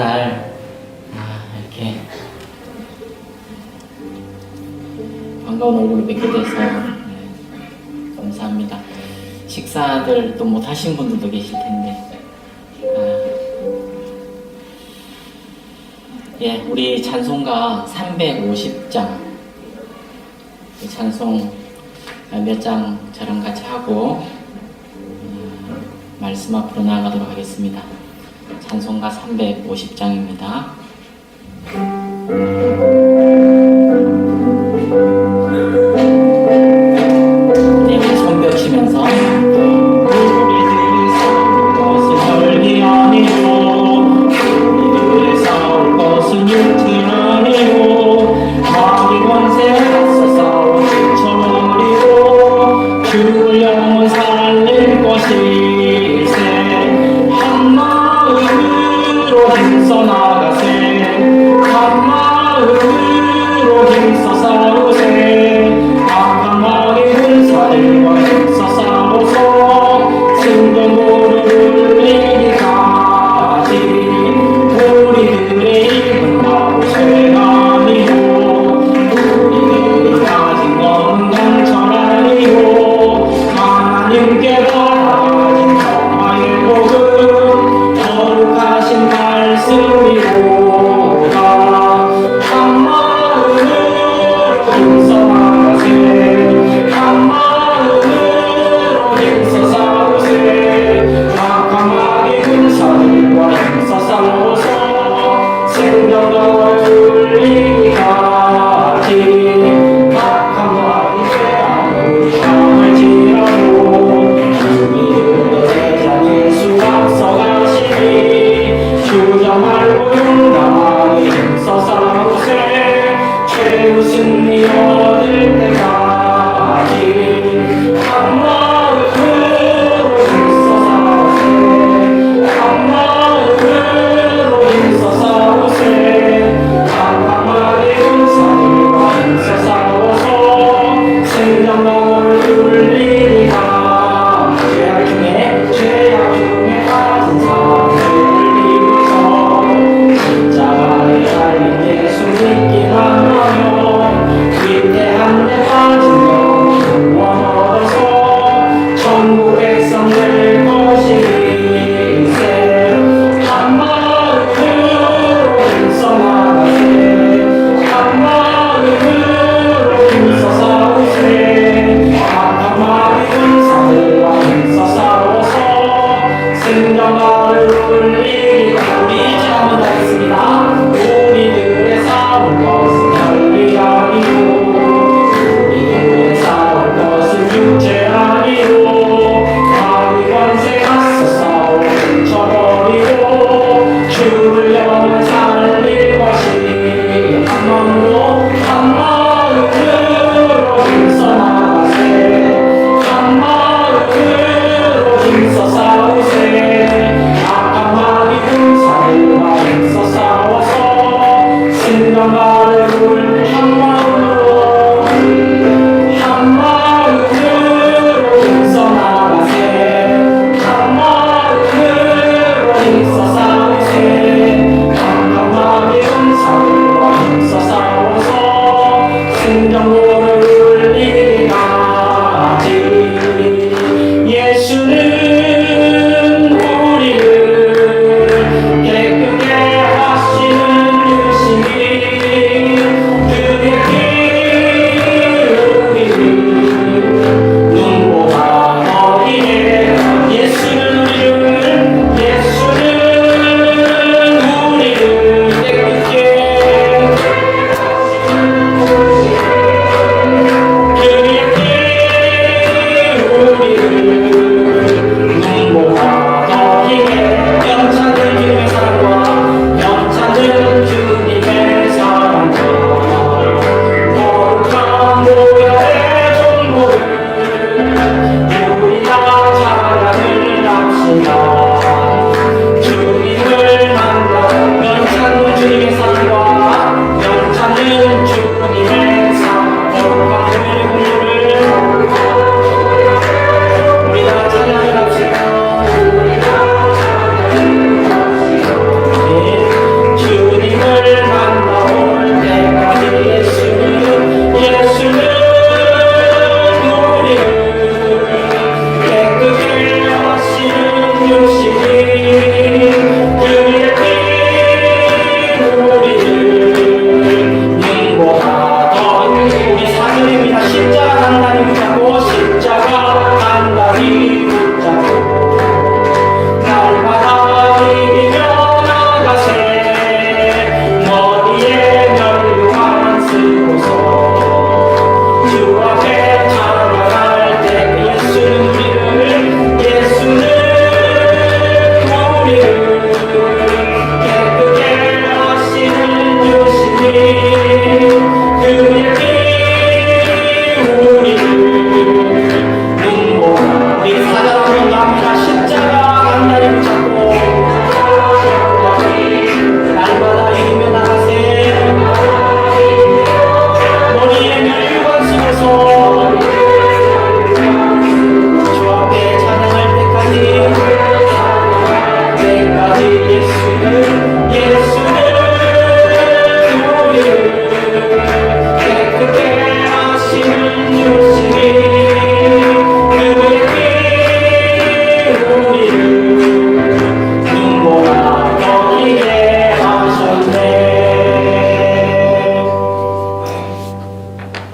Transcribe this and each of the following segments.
날 이렇게 반가운 얼굴을 뵙게 돼서 감사합니다. 식사들 또 못 하신 분들도 계실 텐데 우리 찬송가 350장 찬송 몇 장 저랑 같이 하고 말씀 앞으로 나아가도록 하겠습니다. 찬송가 350장입니다. 네, 우리 손 벽치면서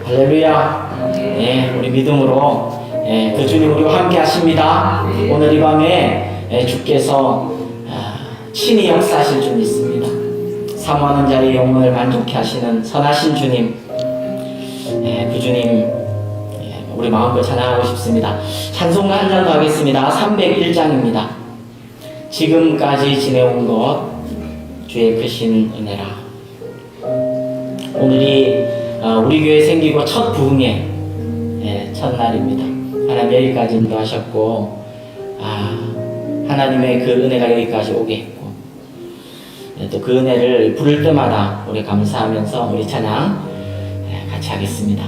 할렐루야. 예, 우리 믿음으로 그 주님 우리와 함께 하십니다. 오늘 이 밤에 주께서 친히 역사하실 줄 믿습니다. 사모하는 자의 영혼을 만족케 하시는 선하신 주님, 그 주님 우리 마음껏 찬양하고 싶습니다. 찬송가 한 장 더 하겠습니다. 301장입니다. 지금까지 지내온 것 주의 크신 은혜라. 오늘이 우리 교회 생기고 첫 부흥의 첫날입니다. 하나님 여기까지 인도하셨고 하나님의 그 은혜가 여기까지 오게 했고 또 그 은혜를 부를 때마다 우리 감사하면서 우리 찬양 같이 하겠습니다.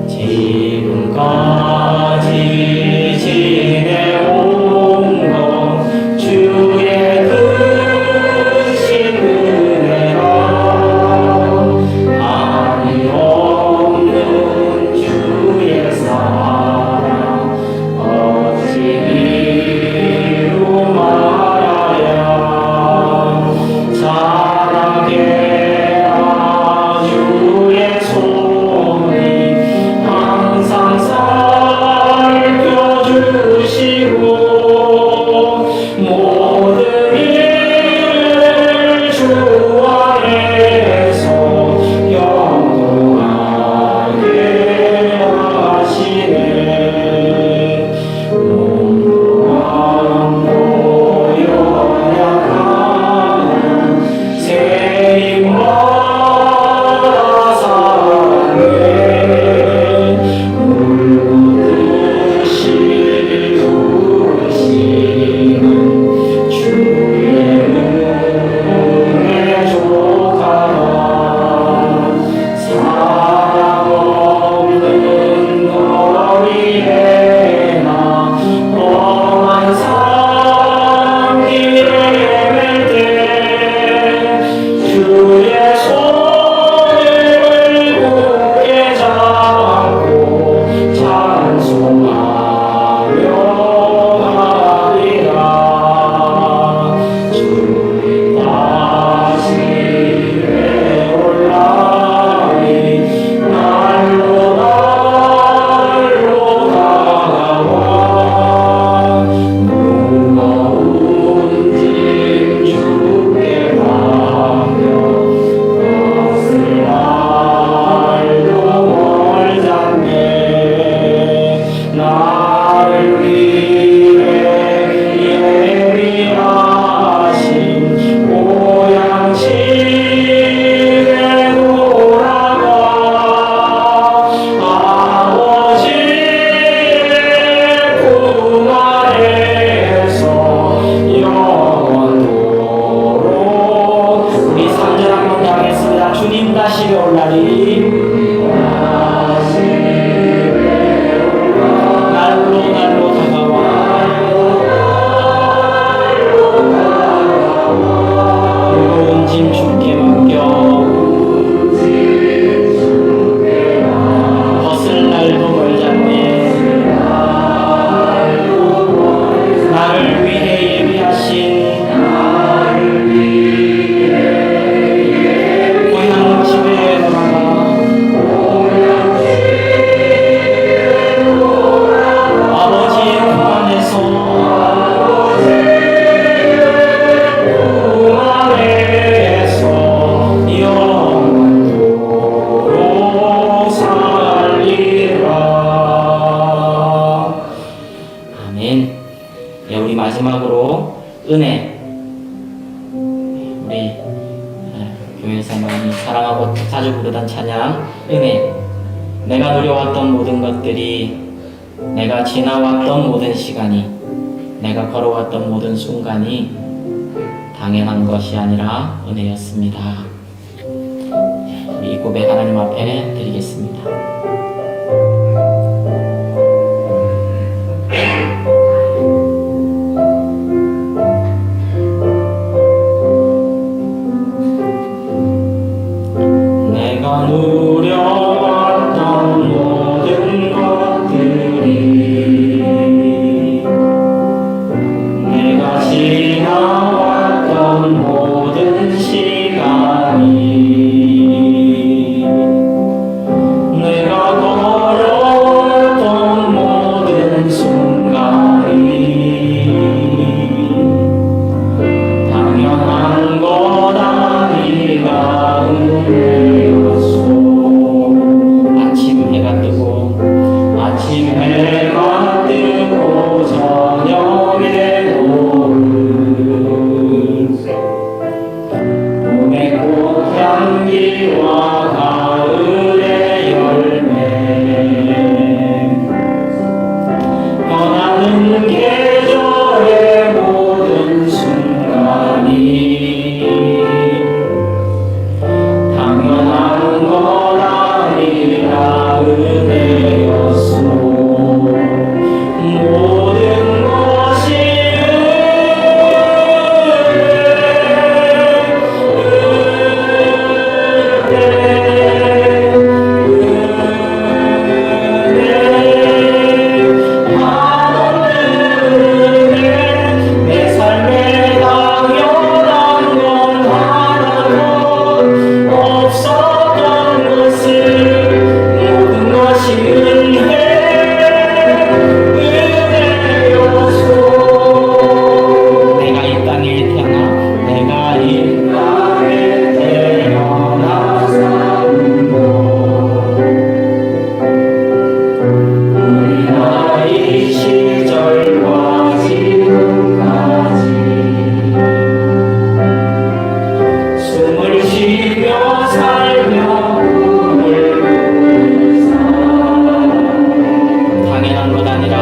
지금까지 지내온 것 주의 크신 은혜라. 아니 없는 주의 사랑 어찌 이루 말하랴. 자라게 주의 손이 항상 살펴주시고 모든 일을 주 안에서 영원하게 하시네. 몸도 마음도 연약하는 새 힘마다 사네. 마지막으로 은혜. 우리 교회에서 많이 사랑하고 자주 부르던 찬양 은혜. 내가 누려왔던 모든 것들이, 내가 지나왔던 모든 시간이, 내가 걸어왔던 모든 순간이 당연한 것이 아니라 은혜였습니다. 이 고백 하나님 앞에 드리겠습니다. 내가 누려왔던 모든 것들이, 내가 지나왔던 모든 秋は 가을의 열매 변하는 계절의 모든 순간이 당연한 건 아니라 은혜였소. 모든 것이 내 삶에 당연한 건 하나도 없었던 것을 모든 것이 은혜였소. 내가 이 땅에 태어나 사는 것 우리 나이 시절과 지금까지 숨을 쉬며 살며 꿈을 당연한 것 아니라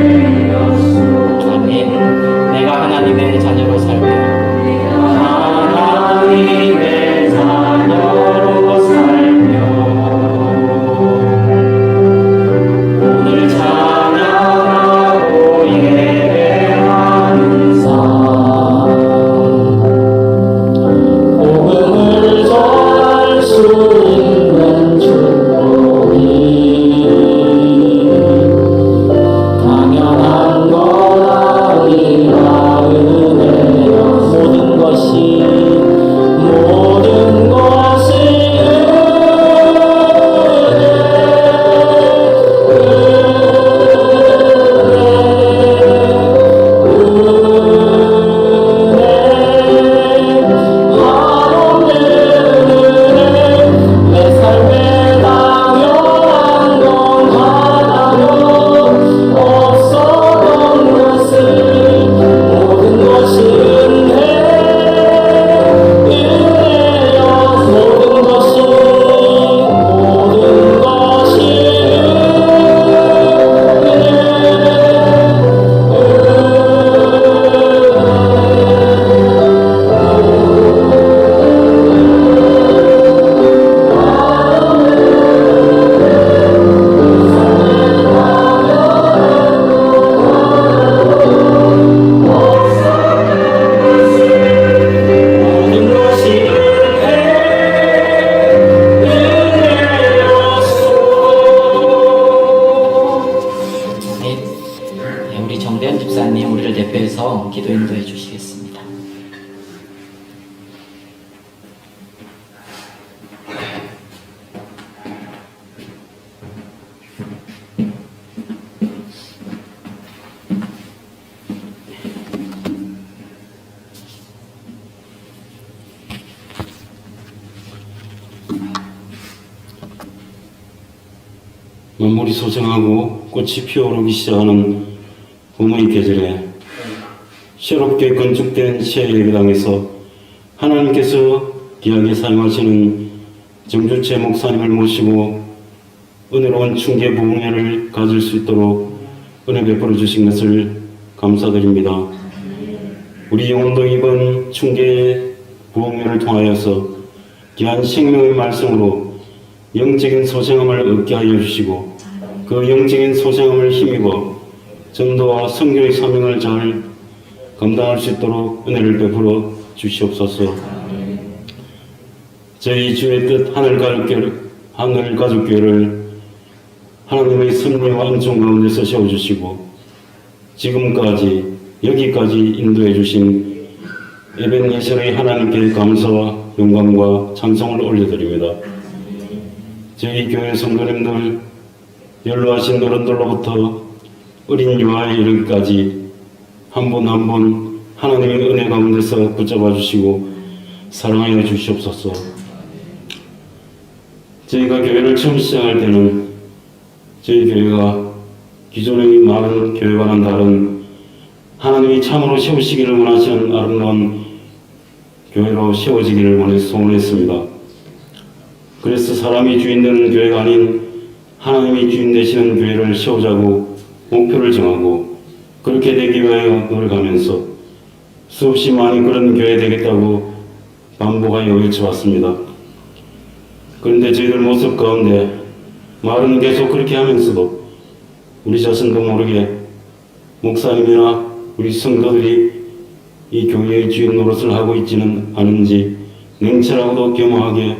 은혜였소. 아멘. 내가 하나님의 자녀로 살며 하나님의 자녀로 살며 오늘 찬양하고 예배하는 삶 복음을 전할 수 있는 축복이 당연한 것 아니라 은혜여. 모든 것이 내 삶에 당연한 건 하나도 없었던 것을 모든 것이 은혜여. 모든 것이 우리 정대현 집사님 우리를 대표해서 기도 인도해 주시겠습니다. 만물이 소생하고 꽃이 피어오르기 시작하는 봄의 계절에 새롭게 건축된 새 예배당에서 하나님께서 귀하게 사용하시는 정주채 목사님을 모시고 은혜로운 충계 부흥회를 가질 수 있도록 은혜 베풀어 주신 것을 감사드립니다. 우리 영혼도 이번 충계 부흥회를 통하여서 귀한 생명의 말씀으로 영적인 소생함을 얻게 하여 주시고 그 영적인 소생함을 힘입어 전도와 선교의 사명을 잘 감당할 수 있도록 은혜를 베풀어 주시옵소서. 저희 주의 뜻 하늘가족교회를 하나님의 섭리와 은총 가운데서 세워주시고 지금까지 여기까지 인도해 주신 에벤예셀의 하나님께 감사와 영광과 찬송을 올려드립니다. 저희 교회 성도님들 연로하신 어른들로부터 어린 유아에 이르기까지 한 분 한 분 하나님의 은혜 가운데서 붙잡아 주시고 사랑하여 주시옵소서. 저희가 교회를 처음 시작할 때는 저희 교회가 기존의 많은 교회와는 다른 하나님이 참으로 세우시기를 원하시는 아름다운 교회로 세워지기를 원해 소원했습니다. 그래서 사람이 주인 되는 교회가 아닌 하나님이 주인 되시는 교회를 세우자고 목표를 정하고 그렇게 되기 위하여 노력하면서 수없이 많이 그런 교회 되겠다고 반복하여 외쳐왔습니다. 그런데 저희들 모습 가운데 말은 계속 그렇게 하면서도 우리 자신도 모르게 목사님이나 우리 성도들이 이 교회의 주인 노릇을 하고 있지는 않은지 냉철하고도 겸허하게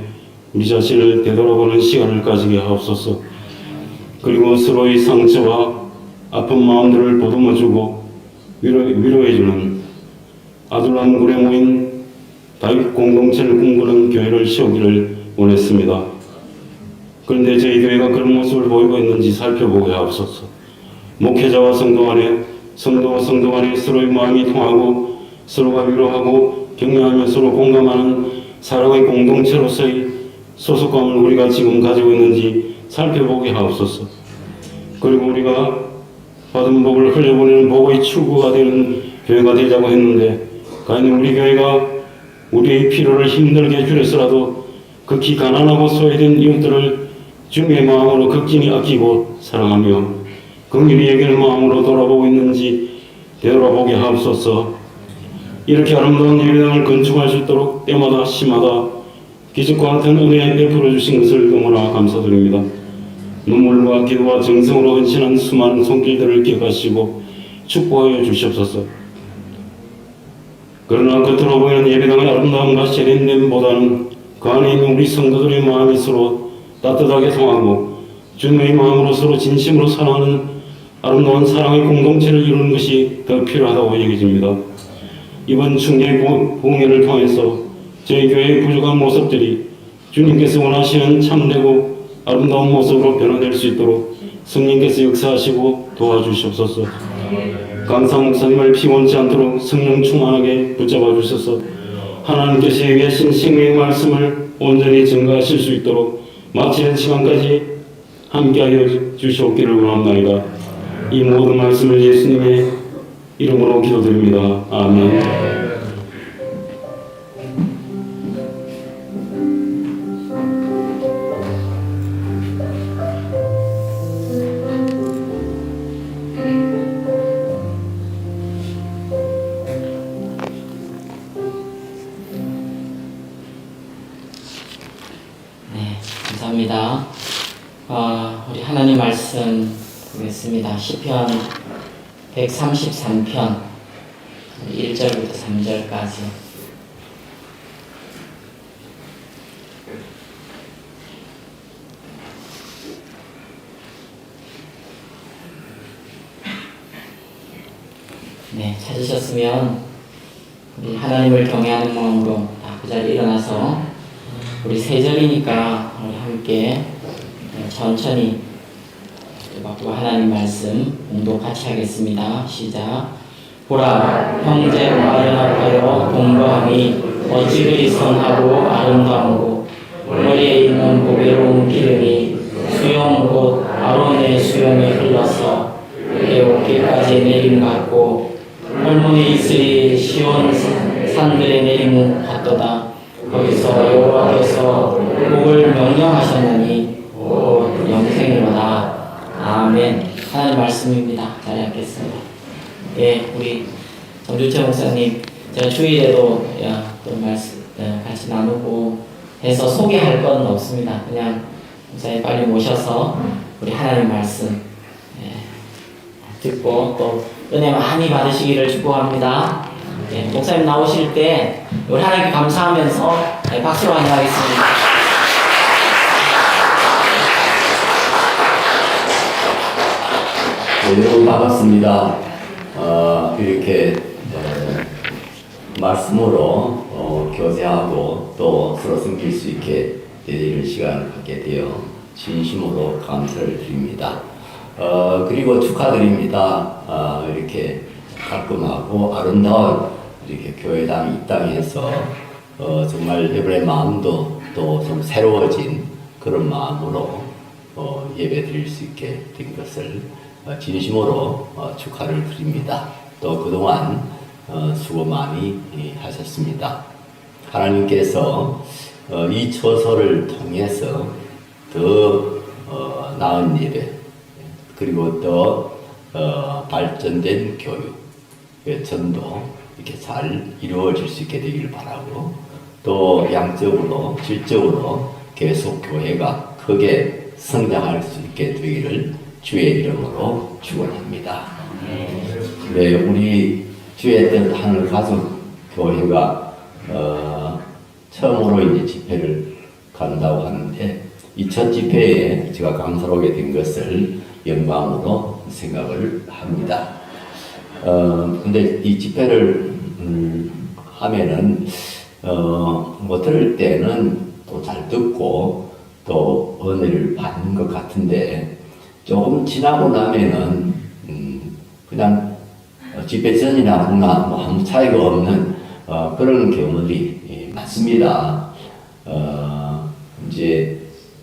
우리 자신을 되돌아보는 시간을 가지게 하옵소서. 그리고 서로의 상처와 아픈 마음들을 보듬어주고 위로해주는 아둘람굴에 모인 다윗 공동체를 꿈꾸는 교회를 세우기를 원했습니다. 그런데 저희 교회가 그런 모습을 보이고 있는지 살펴보게 하옵소서. 목회자와 성도 간에, 성도와 성도 간에 서로의 마음이 통하고 서로가 위로하고 격려하며 서로 공감하는 사랑의 공동체로서의 소속감을 우리가 지금 가지고 있는지 살펴보게 하옵소서. 그리고 우리가 받은 복을 흘려보내는 복의 출구가 되는 교회가 되자고 했는데 과연 우리 교회가 우리의 필요를 힘들게 줄여서라도 극히 가난하고 소외된 이웃들을 주님의 마음으로 극진히 아끼고 사랑하며 긍휼히 여기는 마음으로 돌아보고 있는지 되돌아보게 하옵소서. 이렇게 아름다운 예배당을 건축할 수 있도록 때마다 시마다 기적과 같은 은혜 베풀어 주신 것을 너무나 감사드립니다. 눈물과 기도와 정성으로 헌신한 수많은 손길들을 기억하시고 축복하여 주시옵소서. 그러나 겉으로 보이는 예배당의 아름다움과 세련됨보다는 그 안에 있는 우리 성도들의 마음이 서로 따뜻하게 통하고 주님의 마음으로 서로 진심으로 사랑하는 아름다운 사랑의 공동체를 이루는 것이 더 필요하다고 여겨집니다. 이번 충계 봉회를 통해서 저희 교회의 부족한 모습들이 주님께서 원하시는 참되고 아름다운 모습으로 변화될 수 있도록 성령께서 역사하시고 도와주시옵소서. 강사 목사님을 피곤치 않도록 성령 충만하게 붙잡아 주셔서 하나님께서 계신 생명의 말씀을 온전히 증거하실 수 있도록 마치는 시간까지 함께하여 주시옵기를 원합나이다. 이 모든 말씀을 예수님의 이름으로 기도드립니다. 아멘. 감사합니다. 우리 하나님 말씀 보겠습니다. 시편 133편 1절부터 3절까지. 네, 찾으셨으면 우리 하나님을 경외하는 마음으로 그 자리에 일어나서 우리 세 절이니까 우리 함께 천천히 또 하나님 말씀 공독 같이 하겠습니다. 시작. 보라, 형제와 연합하여 동거함이 어찌 그리 선하고 아름다우고 머리에 있는 보배로운 기름이 수염 곧 아론의 수염에 흘러서 그의 어깨까지 내림 같고 헐몬이 있으리 시온 산들의 내림 같도다. 거기서 여호와께서 복을 명령하셨느니 곧 영생이로다. 아멘. 하나님 말씀입니다. 자리 앉겠습니다. 예, 우리 정주채 목사님, 제가 주일에도 또 말씀 같이 나누고 해서 소개할 건 없습니다. 그냥 목사님 빨리 모셔서 우리 하나님 말씀 듣고 또 은혜 많이 받으시기를 축복합니다. 예, 목사님 나오실 때 우리 하나님께 감사하면서 박수로 환영하겠습니다. 네, 여러분 반갑습니다. 이렇게 말씀으로 교제하고 또 서로 섬길 수 있게 이런 시간을 갖게 되어 진심으로 감사를 드립니다. 그리고 축하드립니다. 이렇게 깔끔하고 아름다운 이렇게 교회당 이 땅에서 정말 여러분의 마음도 또 좀 새로워진 그런 마음으로 예배 드릴 수 있게 된 것을 진심으로 축하를 드립니다. 또 그동안 수고 많이 하셨습니다. 하나님께서 이 처소를 통해서 더 나은 예배 그리고 더 발전된 교육, 전도 이렇게 잘 이루어질 수 있게 되기를 바라고 또 양적으로 질적으로 계속 교회가 크게 성장할 수 있게 되기를 주의 이름으로 축원합니다. 네, 우리 주의 뜻 하늘 가족 교회가 처음으로 이제 집회를 간다고 하는데 이 첫 집회에 제가 강사로게 된 것을 영광으로 생각을 합니다. 근데 이 집회를 하면은 뭐 들을 때는 또 잘 듣고 또 은혜를 받는 것 같은데 조금 지나고 나면은 그냥 집회 전이나 후나 뭐 아무 차이가 없는 그런 경우들이 많습니다. 이제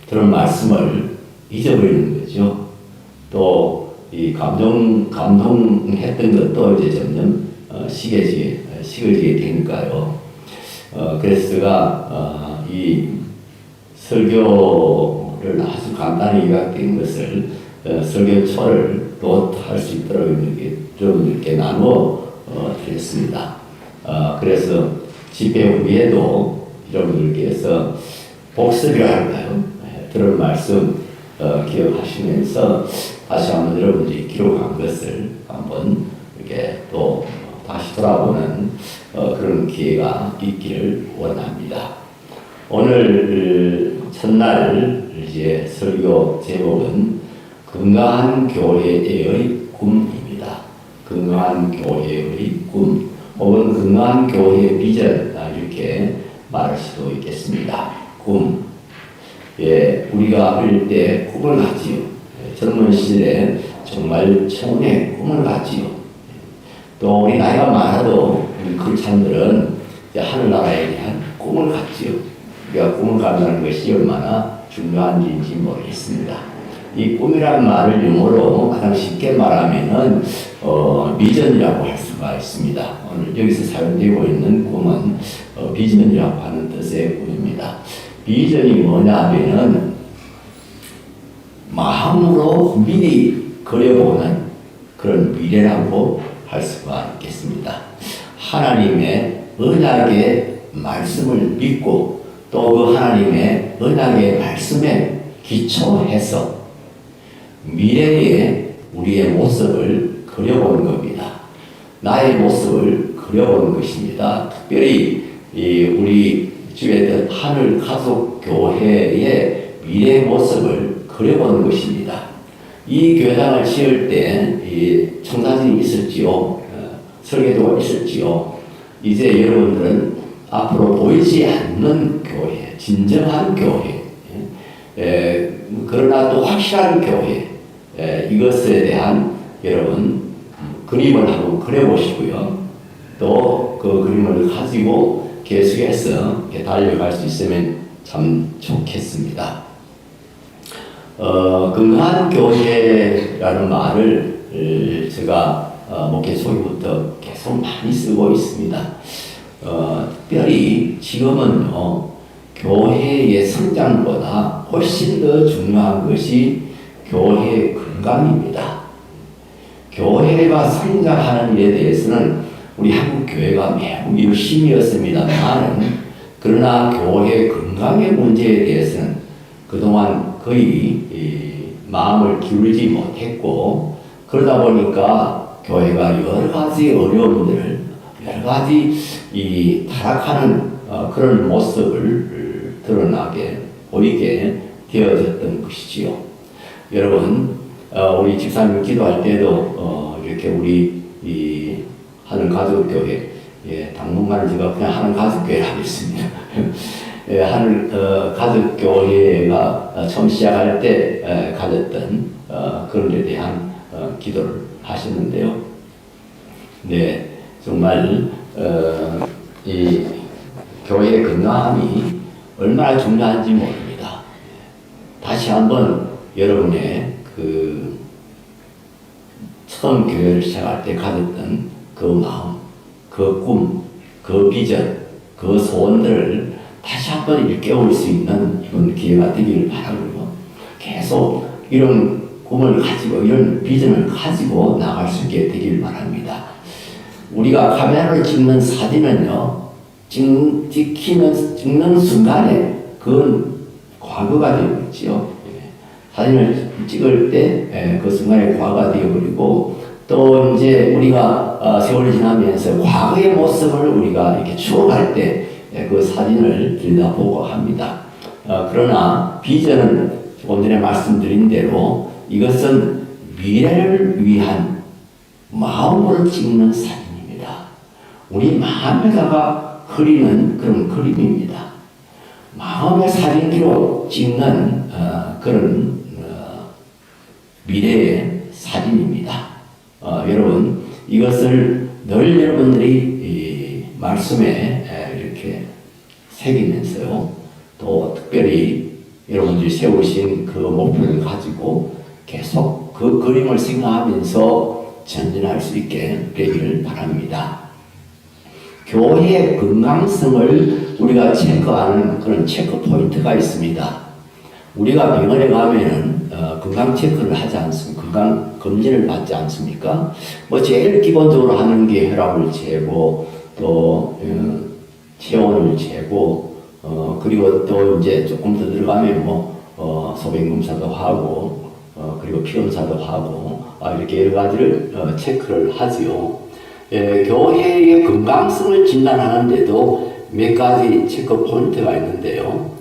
들은 말씀을 잊어버리는 거죠. 또 이 감동했던 것도 이제 점점 식어지게 되니까요. 그래서 제가 이 설교를 아주 간단히 요약된 것을 설교초를 또 할 수 있도록 이렇게 여러분들께 나누어 드렸습니다. 그래서 집회 후에도 여러분들께서 복습이랄까요? 들은 말씀 기억하시면서 다시 한번 여러분들이 기록한 것을 한번 이렇게 또 다시 돌아보는 그런 기회가 있기를 원합니다. 오늘 첫날 이제 설교 제목은 건강한 교회의 꿈입니다. 건강한 교회의 꿈 혹은 건강한 교회의 비전 이렇게 말할 수도 있겠습니다. 꿈. 예, 우리가 어릴 때 꿈을 갖지요. 젊은 시절에 정말 청의 꿈을 갖지요. 또 우리 나이가 많아도 우리 크리스찬들은 하늘나라에 대한 꿈을 갖지요. 우리가 꿈을 갖는다는 것이 얼마나 중요한지 모르겠습니다. 이 꿈이라는 말을 영어로 가장 쉽게 말하면은 비전이라고 할 수가 있습니다. 오늘 여기서 사용되고 있는 꿈은 비전이라고 하는 뜻의 꿈입니다. 비전이 뭐냐 하면은 마음으로 미리 그려보는 그런 미래라고 할 수가 있겠습니다. 하나님의 언약의 말씀을 믿고 또 그 하나님의 언약의 말씀에 기초해서 미래의 우리의 모습을 그려보는 겁니다. 나의 모습을 그려보는 것입니다. 특별히 우리 주의 뜻 하늘 가족 교회의 미래의 모습을 그려보는 것입니다. 이 교회당을 지을 때 청사진이 있었지요. 설계도가 있었지요. 이제 여러분들은 앞으로 보이지 않는 교회, 진정한 교회, 그러나 또 확실한 교회, 이것에 대한 여러분 그림을 한번 그려보시고요. 또 그 그림을 가지고 계속해서 달려갈 수 있으면 참 좋겠습니다. 건강한 교회라는 말을 제가 목회 초기부터 계속 많이 쓰고 있습니다. 특별히 지금은요, 교회의 성장보다 훨씬 더 중요한 것이 교회의 건강입니다. 교회가 성장하는 일에 대해서는 우리 한국 교회가 매우 열심히 했습니다만, 그러나 교회 건강의 문제에 대해서는 그동안 거의 마음을 기울이지 못했고, 그러다 보니까 교회가 여러 가지 어려움들을, 여러 가지 타락하는 그런 모습을 드러나게 보이게 되어졌던 것이지요. 여러분, 우리 집사님 기도할 때도 이렇게 우리 하는 가족교회, 당분간은 제가 그냥 하는 가족교회를 하겠습니다. 하는 가족교회가 처음 시작할 때 가졌던 그런 데 대한 기도를 하셨는데요. 네, 정말 이 교회의 건강함이 얼마나 중요한지 모릅니다. 다시 한번 여러분의 그 처음 교회를 시작할 때 가졌던 그 마음, 그 꿈, 그 비전, 그 소원들을 다시 한번 일깨울 수 있는 이런 기회가 되기를 바라고요. 계속 이런 꿈을 가지고 이런 비전을 가지고 나갈 수 있게 되길 바랍니다. 우리가 카메라를 찍는 사진은요, 찍는 순간에 그건 과거가 되어버리지요. 사진을 찍을 때 그 순간에 과거가 되어버리고, 또 이제 우리가 세월이 지나면서 과거의 모습을 우리가 이렇게 추억할 때 그 사진을 들여다보고 합니다. 그러나 비전은 조금 전에 말씀드린 대로 이것은 미래를 위한 마음으로 찍는 사진입니다. 우리 마음에다가 그리는 그런 그림입니다. 마음의 사진기로 찍는 그런 미래의 사진입니다. 여러분, 이것을 늘 여러분들이 이 말씀에 이렇게 새기면서요, 또 특별히 여러분들이 세우신 그 목표를 가지고 계속 그 그림을 생각하면서 전진할 수 있게 되기를 바랍니다. 교회의 건강성을 우리가 체크하는 그런 체크 포인트가 있습니다. 우리가 병원에 가면은 건강 체크를 하지 않습니까? 건강 검진을 받지 않습니까? 뭐 제일 기본적으로 하는 게 혈압을 재고, 또 체온을 재고, 그리고 또 이제 조금 더 들어가면 소변 검사도 하고, 그리고 피 검사도 하고, 이렇게 여러 가지를 체크를 하지요. 교회의 건강성을 진단하는데도 몇 가지 체크 포인트가 있는데요.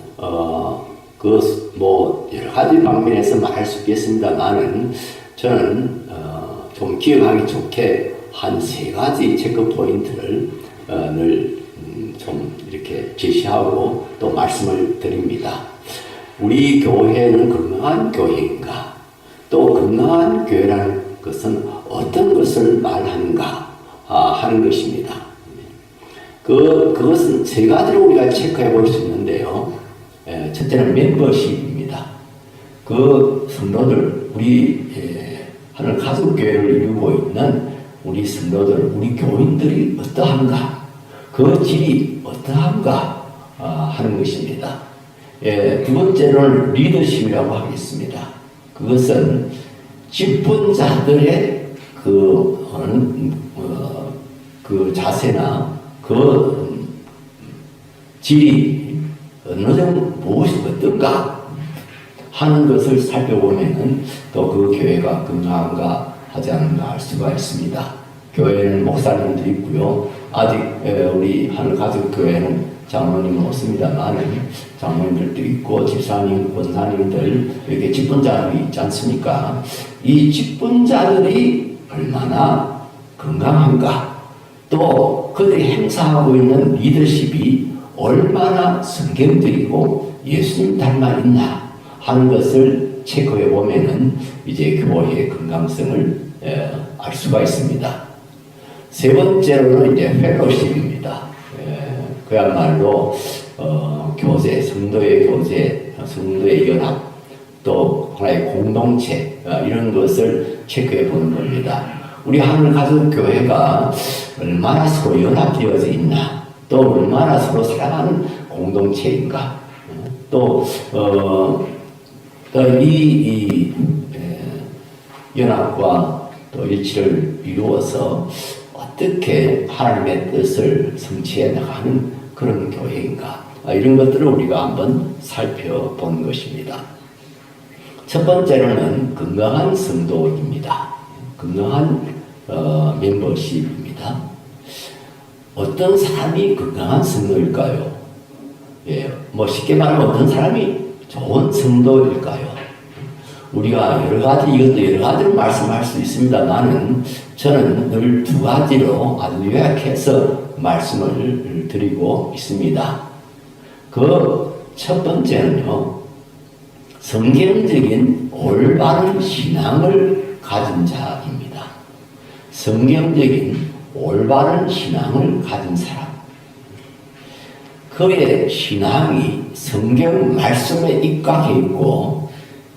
여러 가지 방면에서 말할 수 있겠습니다만은, 저는 좀 기억하기 좋게 한 3가지 체크 포인트를 늘 좀 이렇게 제시하고 또 말씀을 드립니다. 우리 교회는 건강한 교회인가? 또 건강한 교회라는 것은 어떤 것을 말하는가 하는 것입니다. 그것은 3가지로 우리가 체크해 볼 수 있는데요. 첫째는 멤버십입니다. 그 성도들, 우리 하늘 가족교회를 이루고 있는 우리 성도들, 우리 교인들이 어떠한가, 그 질이 어떠한가 하는 것입니다. 두 번째는 리더십이라고 하겠습니다. 그것은 직분자들의 그 자세나 그 질이 어느 정도 무엇이 어떤가 하는 것을 살펴보면은 또 그 교회가 건강한가 하지 않은가 알 수가 있습니다. 교회는 목사님도 있고요. 아직 우리 하늘가족교회는 장로님은 없습니다만 장로님들도 있고 집사님, 권사님들 이렇게 직분자들이 있지 않습니까? 이 직분자들이 얼마나 건강한가, 또 그들이 행사하고 있는 리더십이 얼마나 성경적이고 예수님 닮아 있나 하는 것을 체크해 보면은 이제 교회의 건강성을 알 수가 있습니다. 3번째로는 이제 펠로십입니다. 그야말로 교제, 성도의 교제, 성도의 연합, 또 하나의 공동체 이런 것을 체크해 보는 겁니다. 우리 하늘가족교회가 얼마나 서로 연합되어져 있나, 또 얼마나 서로 사랑하는 공동체인가, 또 이 연합과 또 일치를 이루어서 어떻게 하나님의 뜻을 성취해 나가는 그런 교회인가, 이런 것들을 우리가 한번 살펴본 것입니다. 첫 번째로는 건강한 성도입니다. 건강한 멤버십입니다. 어떤 사람이 건강한 성도일까요? 쉽게 말하면 어떤 사람이 좋은 성도일까요? 우리가 여러 가지, 이것도 여러 가지로 말씀할 수 있습니다만은 저는 늘 2가지로 아주 요약해서 말씀을 드리고 있습니다. 그 첫 번째는요, 성경적인 올바른 신앙을 가진 자입니다. 성경적인 올바른 신앙을 가진 사람. 그의 신앙이 성경 말씀에 입각해 있고,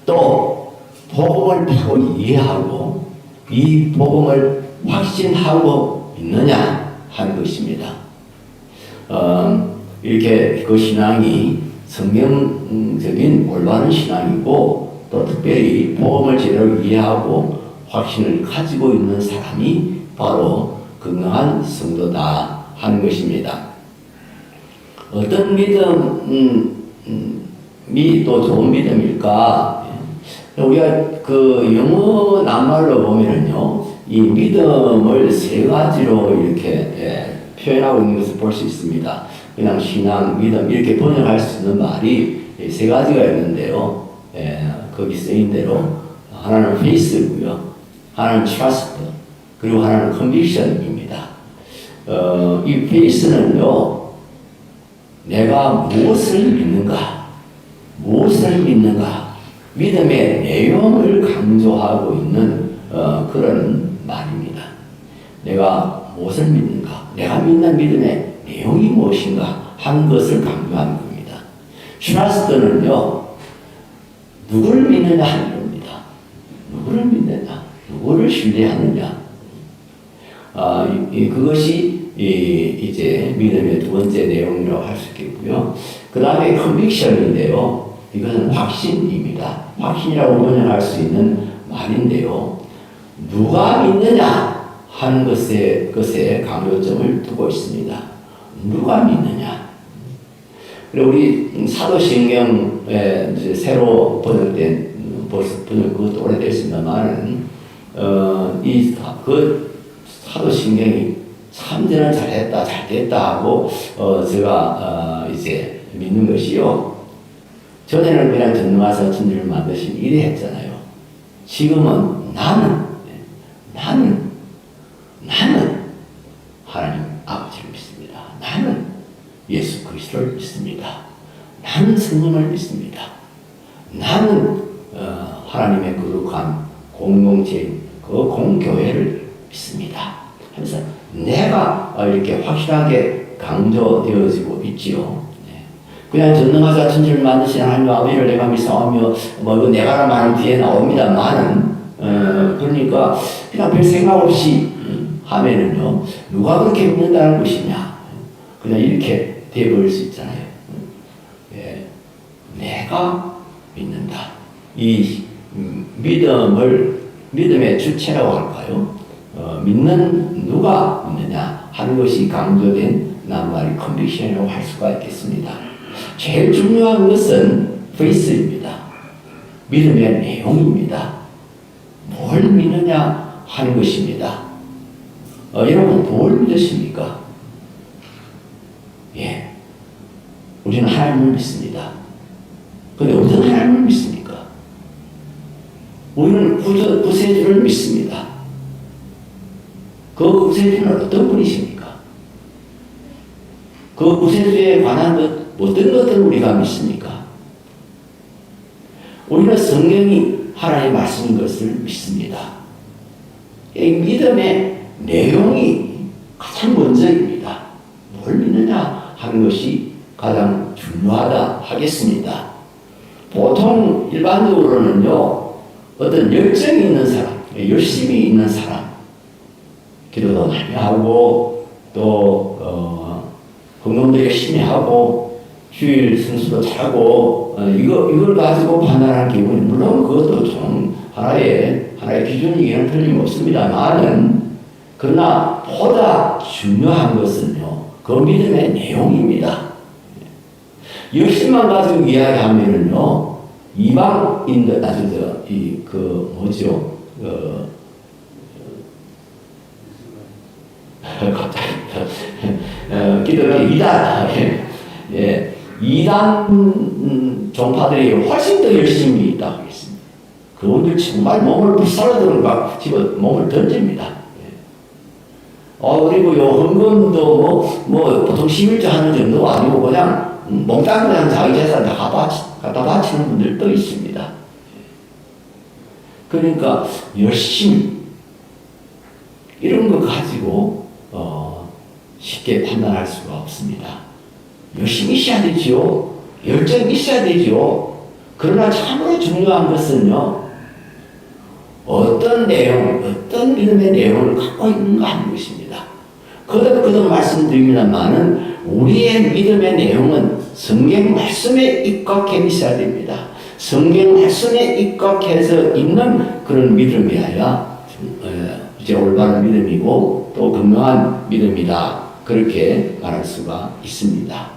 또 복음을 바로 이해하고 이 복음을 확신하고 있느냐 하는 것입니다. 이렇게 그 신앙이 성경적인 올바른 신앙이고 또 특별히 복음을 제대로 이해하고 확신을 가지고 있는 사람이 바로 건강한 성도다 하는 것입니다. 어떤 믿음이 또 좋은 믿음일까? 우리가 그 영어 낱말로 보면은요, 이 믿음을 세 가지로 이렇게 표현하고 있는 것을 볼 수 있습니다. 그냥 신앙, 믿음 이렇게 번역할 수 있는 말이 세 가지가 있는데요. 거기 쓰인 대로 하나는 faith고요, 하나는 trust, 그리고 하나는 conviction입니다. 이 faith는요, 내가 무엇을 믿는가, 무엇을 믿는가, 믿음의 내용을 강조하고 있는 그런 말입니다. 내가 무엇을 믿는가, 내가 믿는 믿음의 내용이 무엇인가 하는 것을 강조하는 겁니다. trust는요, 누구를 믿느냐 하는 겁니다. 누구를 믿느냐, 누구를 신뢰하느냐. 그것이 이제 믿음의 두 번째 내용이라고 할 수 있겠고요. 그 다음에 conviction인데요. 이것은 확신입니다. 확신이라고 번역할 수 있는 말인데요. 누가 믿느냐 하는 것에 강조점을 두고 있습니다. 누가 믿느냐. 그리고 우리 사도신경에 이제 새로 번역된, 벌써 그것도 오래됐습니다만, 그 사도신경이 참전을 잘했다, 잘됐다 하고, 제가, 이제 믿는 것이요. 전에는 그냥 전능하사 천지를 만드신 이래 했잖아요. 지금은 나는 하나님 아버지를 믿습니다. 나는 예수 그리스도를 믿습니다. 나는 성령을 믿습니다. 나는 하나님의 거룩한 공동체인 그 공교회를 믿습니다. 하면서 내가 이렇게 확실하게 강조되어지고 있지요. 그냥 전능하사 천지를 만드신 하나님 아버지를 내가 믿사오며 뭐 이거 내가라 말은 뒤에 나옵니다만은 그러니까 그냥 별 생각 없이 하면은요, 누가 그렇게 믿는다는 것이냐, 그냥 이렇게 돼버릴 수 있잖아요. 내가 믿는다. 이 믿음의 주체라고 할까요? 믿는 누가 믿느냐 하는 것이 강조된 낱말이 conviction이라고 할 수가 있겠습니다. 제일 중요한 것은 faith입니다. 믿음의 내용입니다. 뭘 믿느냐 하는 것입니다. 여러분 뭘 믿으십니까? 예, 우리는 하나님을 믿습니다. 그런데 어떤 하나님을 믿습니까? 우리는 구세주를 믿습니다. 그 구세주는 어떤 분이십니까? 그 구세주에 관한 어떤 것들을 우리가 믿습니까? 우리는 성경이 하나님의 말씀인 것을 믿습니다. 이 믿음의 내용이 가장 먼저입니다. 뭘 믿느냐 하는 것이 가장 중요하다 하겠습니다. 보통 일반적으로는요, 어떤 열정이 있는 사람, 열심히 있는 사람, 기도도 많이 하고 또 건강도 열심히 하고 주일 성수도 잘하고 이걸 가지고 판단하는 기분이, 물론 그것도 좀 하나의 기준이기는 틀림없습니다만은, 그러나 보다 중요한 것은요, 그 믿음의 내용입니다. 열심만 가지고 이야기하면은요, 이방인들, 기독교 이단 종파들이 훨씬 더 열심히 있다고 했습니다. 그분들 정말 몸을 불살라들어 막 집어 몸을 던집니다. 그리고 요 헌금도 뭐 보통 11조 하는 정도가 아니고 그냥 몽땅 그냥 자기 재산 다 갖다 바치는 분들도 있습니다. 그러니까 열심히 이런 거 가지고 쉽게 판단할 수가 없습니다. 열심히 있어야 되지요. 열정이 있어야 되지요. 그러나 참으로 중요한 것은요, 어떤 내용, 어떤 믿음의 내용을 갖고 있는가 하는 것입니다. 거듭 말씀드립니다만은 우리의 믿음의 내용은 성경 말씀에 입각해 있어야 됩니다. 성경 말씀에 입각해서 있는 그런 믿음이어야 이제 올바른 믿음이고 또 건강한 믿음이다. 그렇게 말할 수가 있습니다.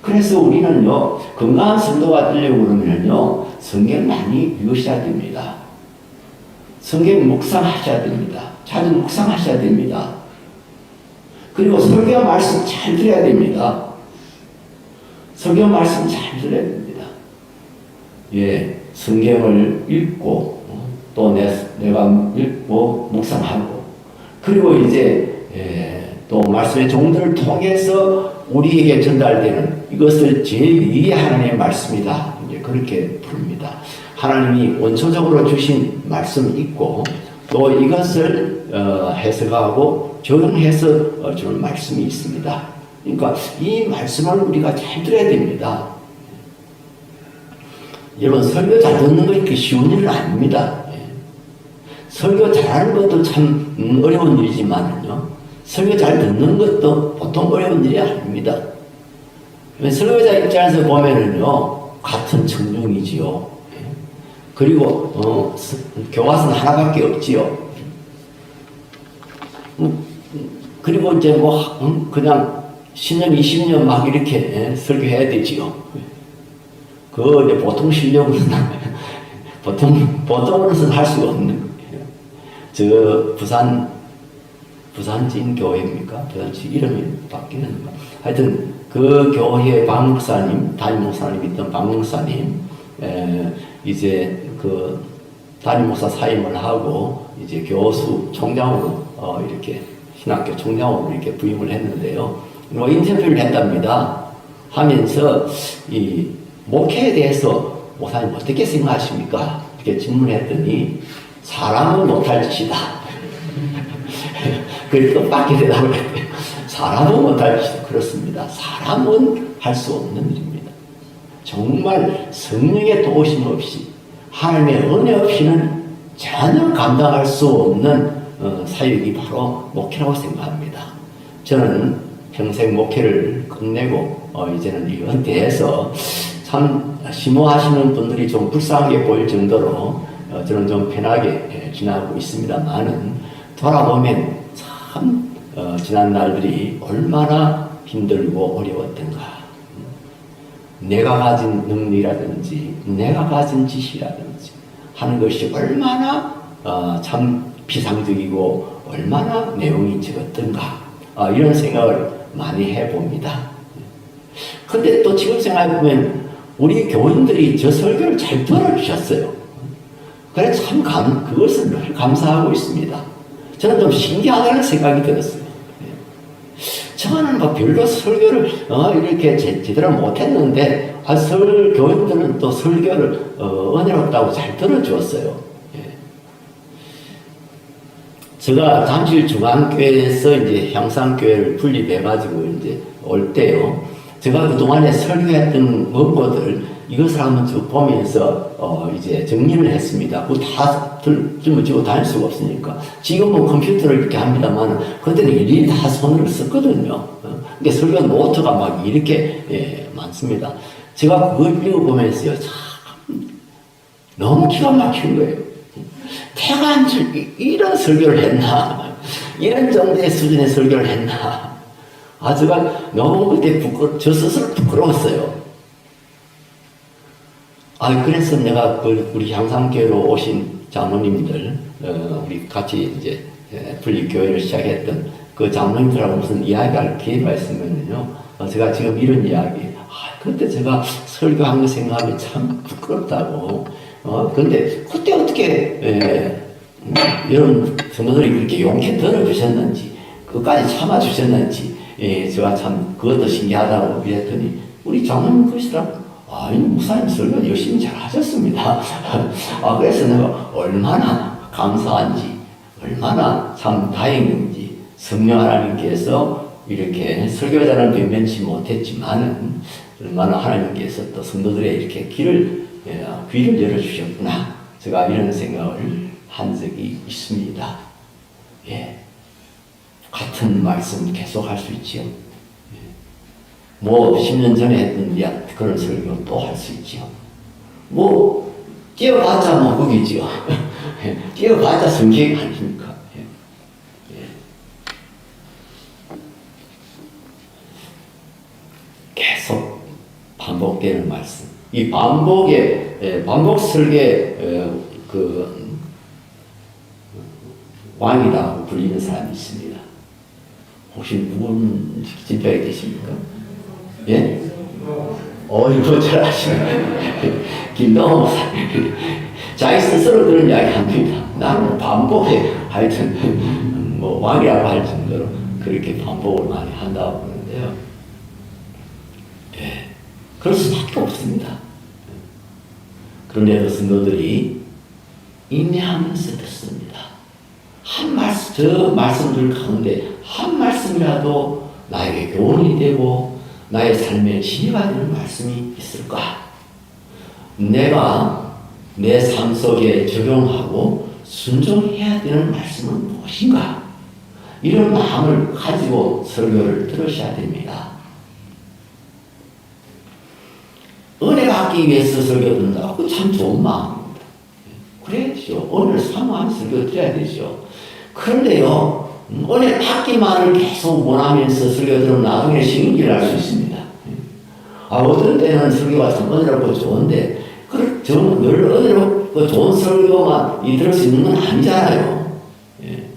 그래서 우리는요, 건강한 성도가 되려고 그러면요, 성경 많이 읽으셔야 됩니다. 성경 묵상하셔야 됩니다. 자주 묵상하셔야 됩니다. 그리고 설교 말씀 잘 들어야 됩니다. 설교 말씀 잘 들어야 됩니다. 예, 성경을 읽고 또 내가 읽고 묵상하고 그리고 이제 또 말씀의 종들을 통해서 우리에게 전달되는 이것을 제2의 하나님의 말씀이다. 이제 그렇게 부릅니다. 하나님이 원초적으로 주신 말씀이 있고 또 이것을 해석하고 적용해서 주는 말씀이 있습니다. 그러니까 이 말씀을 우리가 잘 들어야 됩니다. 여러분 설교 잘 듣는 거 이렇게 쉬운 일은 아닙니다. 설교 잘하는 것도 참 어려운 일이지만요. 설교 잘 듣는 것도 보통 어려운 일이 아닙니다. 설교자 입장에서 보면은요, 같은 청중이지요. 그리고 교과서는 하나밖에 없지요. 그리고 이제 뭐 그냥 10년, 20년 막 이렇게 설교해야 되지요. 그거 이제 보통 실력으로는 보통으로서는 할 수가 없는 거예요. 저 부산진 교회입니까? 부산지 이름이 바뀌는 거. 하여튼 그 교회 박 목사님, 담임 목사님 있던 박 목사님, 이제 그 담임 목사 사임을 하고 이제 교수 총장으로 이렇게 신학교 총장으로 이렇게 부임을 했는데요. 뭐 인터뷰를 했답니다. 하면서 이 목회에 대해서 목사님 어떻게 생각하십니까? 이렇게 질문했더니 사람은 못할 짓이다. 그렇게 뜻밖의 대답을 했대요. 사람은 못할 짓이다. 그렇습니다. 사람은 할 수 없는 일입니다. 정말 성령의 도우심 없이 하나님의 은혜 없이는 전혀 감당할 수 없는 사역이 바로 목회라고 생각합니다. 저는 평생 목회를 끝내고 이제는 이 은퇴해서 참 심호하시는 분들이 좀 불쌍하게 보일 정도로 저는 좀 편하게 지나고 있습니다만은 돌아보면 참 지난 날들이 얼마나 힘들고 어려웠던가. 내가 가진 능력이라든지 내가 가진 지시라든지 하는 것이 얼마나 참 비상적이고 얼마나 내용이 적었던가 이런 생각을 많이 해봅니다. 근데 또 지금 생각해보면 우리 교인들이 저 설교를 잘 들어주셨어요. 그래 참 그것을 늘 감사하고 있습니다. 저는 좀 신기하다는 생각이 들었어요. 저는 뭐 별로 설교를 이렇게 제대로 못했는데 교인들은 또 설교를 은혜롭다고 잘 들어주었어요. 제가 잠실 중앙교회에서 이제 향상교회를 분립해가지고 이제 올 때요. 제가 그동안에 설교했던 원고들 이것을 한번 쭉 보면서 이제 정리를 했습니다. 그거 다 짊어지고 다닐 수가 없으니까. 지금은 컴퓨터를 이렇게 합니다만 그때는 일일이 다 손으로 썼거든요. 근데 설교 노트가 막 이렇게 많습니다. 제가 그걸 읽어보면서요. 참 너무 기가 막힌 거예요. 태간절 이런 설교를 했나? 이런 정도의 수준의 설교를 했나? 제가 너무 그때 저 스스로 부끄러웠어요. 그래서 내가 우리 향상교회로 오신 장로님들, 우리 같이 이제 분립교회를 시작했던 그 장로님들하고 무슨 이야기할 기회가 있으면요. 제가 지금 이런 이야기, 그때 제가 설교한 거 생각하면 참 부끄럽다고. 근데 그때 어떻게 이런 성도들이 그렇게 용케 들어주셨는지 끝까지 참아주셨는지 제가 참 그것도 신기하다고 그랬더니 우리 장로님 그러시더라고요. 목사님 설교 열심히 잘 하셨습니다. 그래서 내가 얼마나 감사한지 얼마나 참 다행인지 성령 하나님께서 이렇게 설교자는 변변치 못했지만은 얼마나 하나님께서 또 성도들의 이렇게 귀를 열어주셨구나. 제가 이런 생각을 한 적이 있습니다. 같은 말씀 계속 할 수 있지요. 뭐 10년 전에 했던 그런 설교 또 할 수 있지요. 뭐 뛰어봤자 뭐 거기지요. 뛰어봤자 성경이 아닙니까? 계속 반복되는 말씀. 이 반복 설계 그 왕이라고 불리는 사람이 있습니다. 혹시 누군 진짜에 계십니까? 예? 이거 잘 아시네. 김동호 목사님. 자기 스스로 그런 이야기 합니다. 나는 반복해. 하여튼, 뭐, 왕이라고 할 정도로 그렇게 반복을 많이 한다고 그러는데요. 예. 그럴 수밖에 없습니다. 그런데도 성도들이 인내하면서 듣습니다. 저 말씀들 가운데 한 말씀이라도 나에게 교훈이 되고 나의 삶에 지혜가 되는 말씀이 있을까? 내가 내 삶 속에 적용하고 순종해야 되는 말씀은 무엇인가? 이런 마음을 가지고 설교를 들으셔야 됩니다. 은혜 받기 위해서 설교 듣는다. 그거 참 좋은 마음입니다. 그래야죠. 은혜를 사모하는 설교 드려야 되죠. 그런데요, 은혜 받기만을 계속 원하면서 설교 들으면 나중에 신기를 할 수 있습니다. 어떤 때는 설교가 참 은혜롭고 좋은데, 저는 늘 은혜롭고 좋은 설교만 들을 수 있는 건 아니잖아요. 예.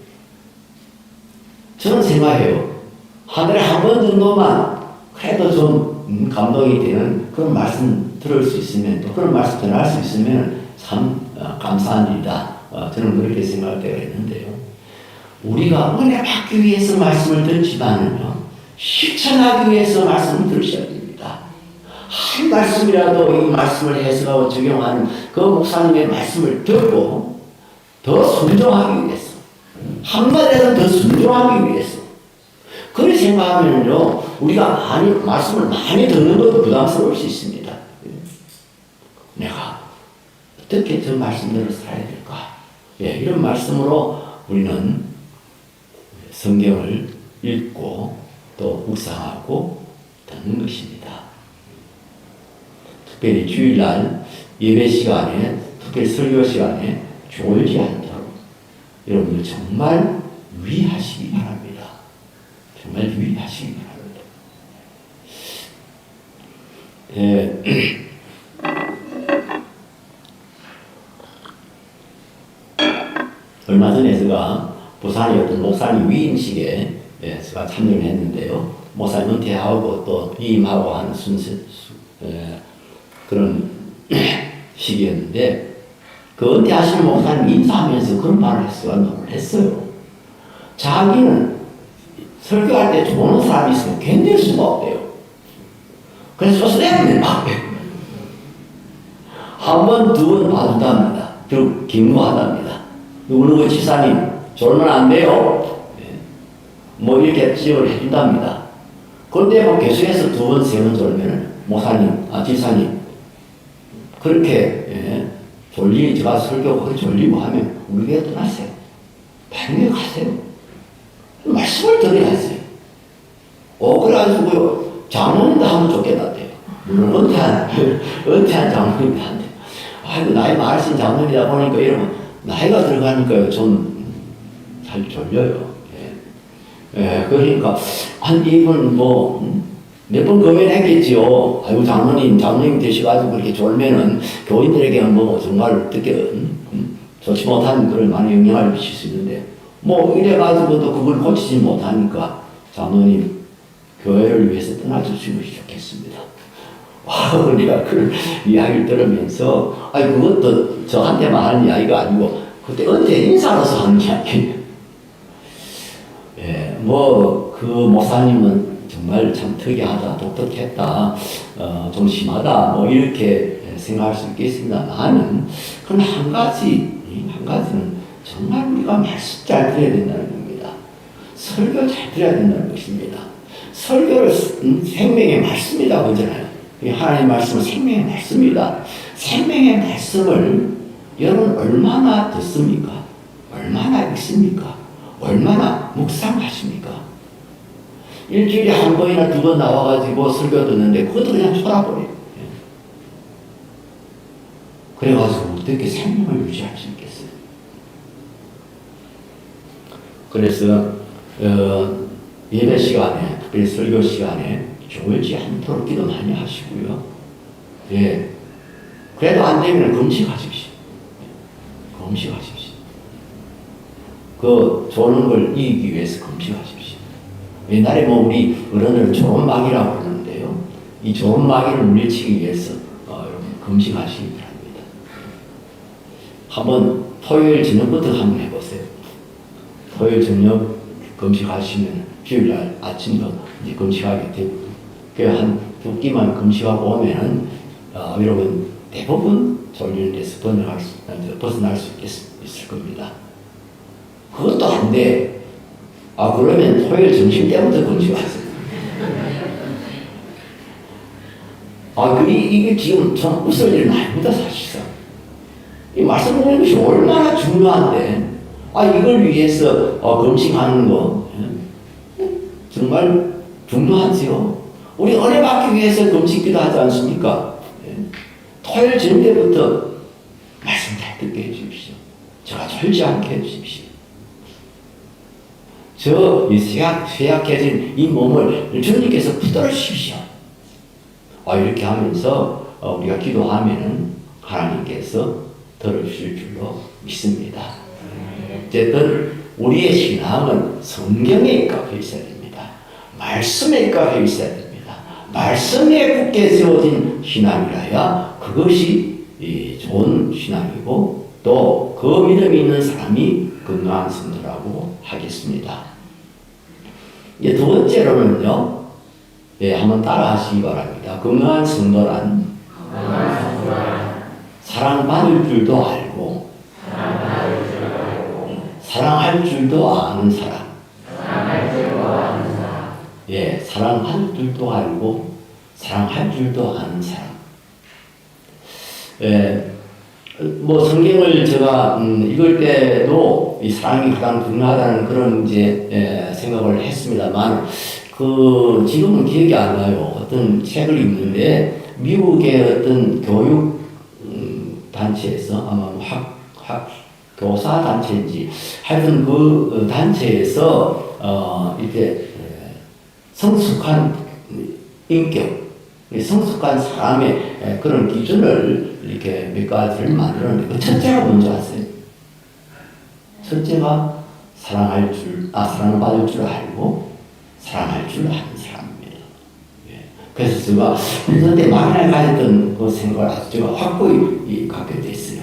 저는 생각해요. 하늘에 한 번 정도만 그래도 좀 감동이 되는 그런 말씀 들을 수 있으면, 또 그런 말씀 전할 수 있으면 참 감사한 일이다. 저는 그렇게 생각할 때가 있는데요. 우리가 은혜 받기 위해서 말씀을 듣지만은요, 실천하기 위해서 말씀을 들으셔야 됩니다. 한 말씀이라도 이 말씀을 해석하고 적용하는 그 목사님의 말씀을 듣고 더 순종하기 위해서, 한마디라도 더 순종하기 위해서, 그렇게 생각하면요, 우리가 말씀을 많이 듣는 것도 부담스러울 수 있습니다. 내가 어떻게 저 말씀대로 살아야 될까? 이런 말씀으로 우리는 성경을 읽고 또 묵상하고 듣는 것입니다. 특별히 주일날 예배 시간에, 특별히 설교 시간에 졸지 않도록 여러분들 정말 유의하시기 바랍니다. 정말 유의하시기 바랍니다. 얼마 전에 제가 부산의 어떤 목사님 위임식에 제가 참여를 했는데요. 목사님 은퇴하고 또 위임하고 하는 그런 시기였는데, 그 은퇴하시는 목사님 인사하면서 그런 말을 했어요. 놀랐어요. 자기는 설교할 때 좋은 사람이 있으면 견딜 수가 없대요. 그래서 쏘쏘대는 막 한 번, 두 번 봐준답니다. 그리고 경고한답니다. 누구 지사님 졸면 안 돼요. 뭐 이렇게 지적을 해준답니다. 그런데 뭐 계속해서 두 번, 세 번 졸면 목사님, 지사님 그렇게 제가 설교하고 졸리고 하면 우리 교회 떠나세요. 다른 교회 가세요. 말씀을 들어야지. 그래가지고요, 장로님도 한번 쫓겨났대요. 물론 은퇴한 장로님도 안 돼요. 아이고, 나이 많으신 장로님이다 보니까 이러면 나이가 들어가니까요, 좀 잘 졸려요. 그러니까, 이분 몇 번 검열했겠지요. 아이고, 장로님 되셔가지고 그렇게 졸면은 교인들에게 정말 어떻게, 좋지 못한 그런 많은 영향을 미칠 수 있는데, 이래가지고도 그걸 고치지 못하니까 장로님 교회를 위해서 떠나주시면 좋겠습니다. 우리가 그 이야기를 들으면서, 그것도 저한테만 하는 이야기가 아니고, 그때 은퇴 인사로서 하는 이야기예요. 그 목사님은 정말 참 특이하다, 독특했다, 좀 심하다, 이렇게 생각할 수 있겠습니다. 나는, 그럼 한 가지는 정말 우리가 말씀 잘 들어야 된다는 겁니다. 설교 잘 들어야 된다는 것입니다. 설교를 생명의 말씀이라고 하잖아요. 하나님의 말씀은 생명의 말씀이다. 생명의 말씀을 여러분 얼마나 듣습니까? 얼마나 읽습니까? 얼마나 묵상하십니까? 일주일에 한 번이나 두 번 나와가지고 설교 듣는데 그것도 그냥 쏟아버려요. 그래가지고 어떻게 생명을 유지할 수 있겠어요? 그래서 예배 시간에, 특별히 설교 시간에 졸지 않도록 기도 많이 하시고요. 예. 그래도 안 되면 금식하십시오. 금식하십시오. 그 조는 걸 이기기 위해서 금식하십시오. 옛날에 뭐 우리 어른들은 조론막이라고 그러는데요. 이 조론막이를 물리치기 위해서 여러분 금식하시기 바랍니다. 한번 토요일 저녁부터 한번 해보세요. 토요일 저녁 금식하시면 주일날 아침도 이제 금식하게 되고, 그 한 두 끼만 금식하고 오면은 여러분 대부분 졸리는 데서 벗어날 수 있을 겁니다. 그것도 안 돼. 그러면 토요일 점심 때부터 금식하세요. 이게 지금 좀 웃을 일은 아닙니다, 사실상. 이 말씀드리는 것이 얼마나 중요한데, 이걸 위해서 금식하는 거 정말 중요하지요. 우리 은혜 받기 위해서 금식기도 하지 않습니까? 토요일 저녁 때부터 말씀 잘 듣게 해주십시오. 제가 졸지 않게 해주십시오. 쇠약해진 이 몸을 주님께서 붙들어 주십시오. 이렇게 하면서 우리가 기도하면은 하나님께서 들어주실 줄로 믿습니다. 어쨌든 우리의 신앙은 성경에 입각해 있어야 됩니다. 말씀에 입각해 있어야 됩니다. 말씀에 굳게 세워진 신앙이라야 그것이 좋은 신앙이고 또 그 믿음이 있는 사람이 건강한 성도라고 하겠습니다. 이제 두 번째로는요, 한번 따라 하시기 바랍니다. 건강한 성도란 사랑받을 줄도 알고 사랑할 줄도 아는 사람. 사랑할 줄도 알고 사랑할 줄도 아는 사람. 뭐 성경을 제가 읽을 때도 이 사랑이 가장 중요하다는 그런 이제 생각을 했습니다만, 지금은 기억이 안 나요. 어떤 책을 읽는데 미국의 어떤 교육 단체에서 아마 교사 단체인지 하여튼 그 단체에서 이렇게 성숙한 인격, 성숙한 사람의 그런 기준을 이렇게 몇 가지를 만들었는데, 그 첫째가 뭔지 아세요? 첫째가 사랑을 받을 줄 알고 사랑할 줄 아는 사람입니다. 그래서 제가 pension 때 막연하게 가졌던 그 생각을 아주 제가 확고히 갖게 됐어요.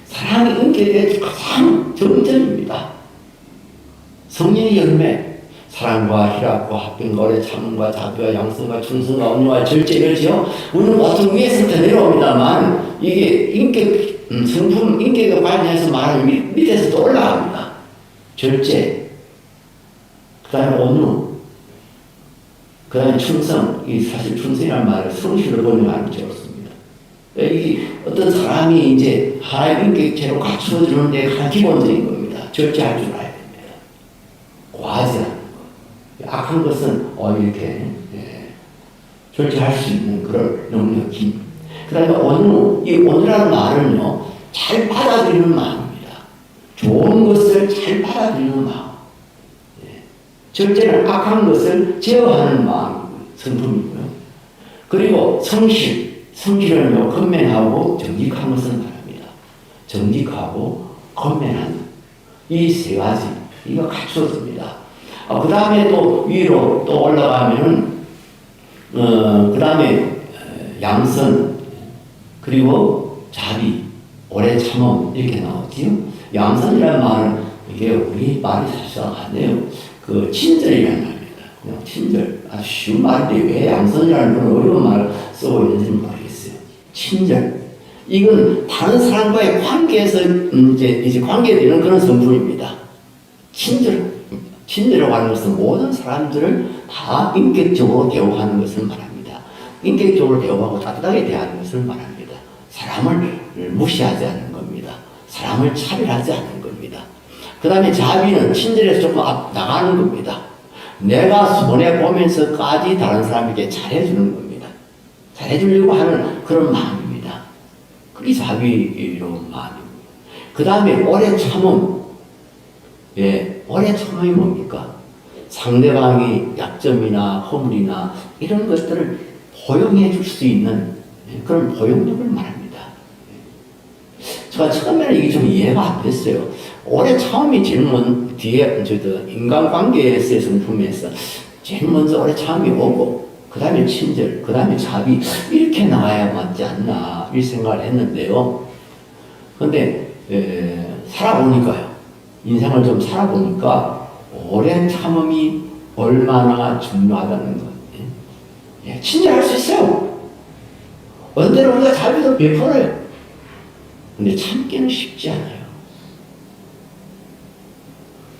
사랑이 인격의 가장 정점입니다. 성령의 열매, 사랑과 희락과 화평과 오래 참음과 자비와 양성과 충성과 온유와 절제, 이러지요. 우리는 보통 위에서부터 내려옵니다만 이게 인격 성품, 인격에 관련해서 말하면 밑에서 또 올라갑니다. 절제, 그 다음에 온유, 그 다음에 충성. 이 사실 충성이라는 말을 성실을 번역하는 게 좋습니다. 이 어떤 사람이 이제 하나의 인격체로 갖추어지는 데 가장 기본적인 겁니다. 절제할 줄 알아야 됩니다. 과하지 않는 것. 악한 것은 이렇게 절제할 수 있는 그런 능력이. 그 다음에 온유. 이 온유라는 말은요, 잘 받아들이는 마음입니다. 좋은 것을 잘 받아들이는 마음. 절제는 악한 것을 제어하는 마음, 성품이고요. 그리고 성실은요, 건면하고 정직한 것을 말합니다. 정직하고 건면한 이 세 가지, 이거 갖추어집니다. 그 다음에 또 위로 또 올라가면은, 그 다음에 양선, 그리고 자비, 오래 참음, 이렇게 나오지요. 양선이라는 말은 이게 우리 말이 사실 안 돼요. 친절이라는 말입니다. 그냥 친절. 아주 쉬운 말인데 왜 양선이라는 그런 어려운 말을 쓰고 있는지 모르겠어요. 친절. 이건 다른 사람과의 관계에서 이제 관계되는 그런 성품입니다. 친절이라고 하는 것은 모든 사람들을 다 인격적으로 대우하는 것을 말합니다. 인격적으로 대우하고 따뜻하게 대하는 것을 말합니다. 사람을 무시하지 않는 겁니다. 사람을 차별하지 않는 겁니다. 그 다음에 자비는 친절에서 조금 앞 나가는 겁니다. 내가 손해보면서까지 다른 사람에게 잘해주는 겁니다. 잘해주려고 하는 그런 마음입니다. 그게 자비로운 마음입니다. 그 다음에 오래 참음. 예, 오래 참음이 뭡니까? 상대방의 약점이나 허물이나 이런 것들을 포용해 줄 수 있는 그런 포용력을 말합니다. 제가 처음에는 이게 좀 이해가 안 됐어요. 오래 참음이 제일 먼저 뒤에 인간관계에 있어서 보면서 제일 먼저 오래 참음이 오고 그 다음에 친절, 그 다음에 자비 이렇게 나와야 맞지 않나 이 생각을 했는데요. 그런데 살아보니까요. 인생을 좀 살아보니까 오랜 참음이 얼마나 중요하다는 것. 예, 친절할 수 있어요. 어떤 때는 우리가 자비도 베풀어요. 근데 참기는 쉽지 않아요.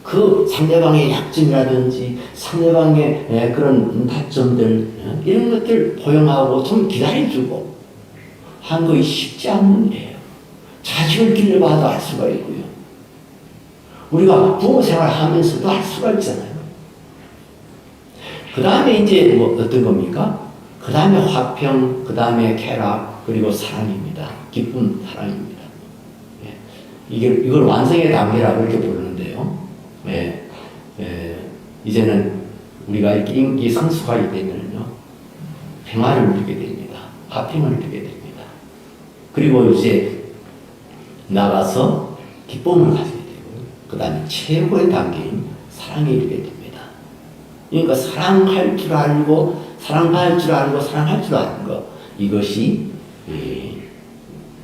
그 상대방의 약점이라든지 상대방의 그런 다점들 이런 것들 포용하고 좀 기다려주고 한 것이 쉽지 않는 일이에요. 자식을 길러봐도 알 수가 있고요. 우리가 부모 생활하면서도 알 수가 있잖아요. 그 다음에 이제 뭐 어떤 겁니까? 그 다음에 화평, 그 다음에 쾌락, 그리고 사랑입니다. 기쁨, 사랑입니다. 예. 이걸 완성의 단계라고 이렇게 부르는데요. 예. 이제는 우리가 이렇게 인기 성숙하게 되면요. 평화를 누리게 됩니다. 화평을 누리게 됩니다. 그리고 이제 나가서 기쁨을 가지게 되고, 그 다음에 최고의 단계인 사랑에 이르게 됩니다. 그러니까 사랑할 줄 알고, 사랑할 줄 알고, 사랑할 줄 아는 것, 이것이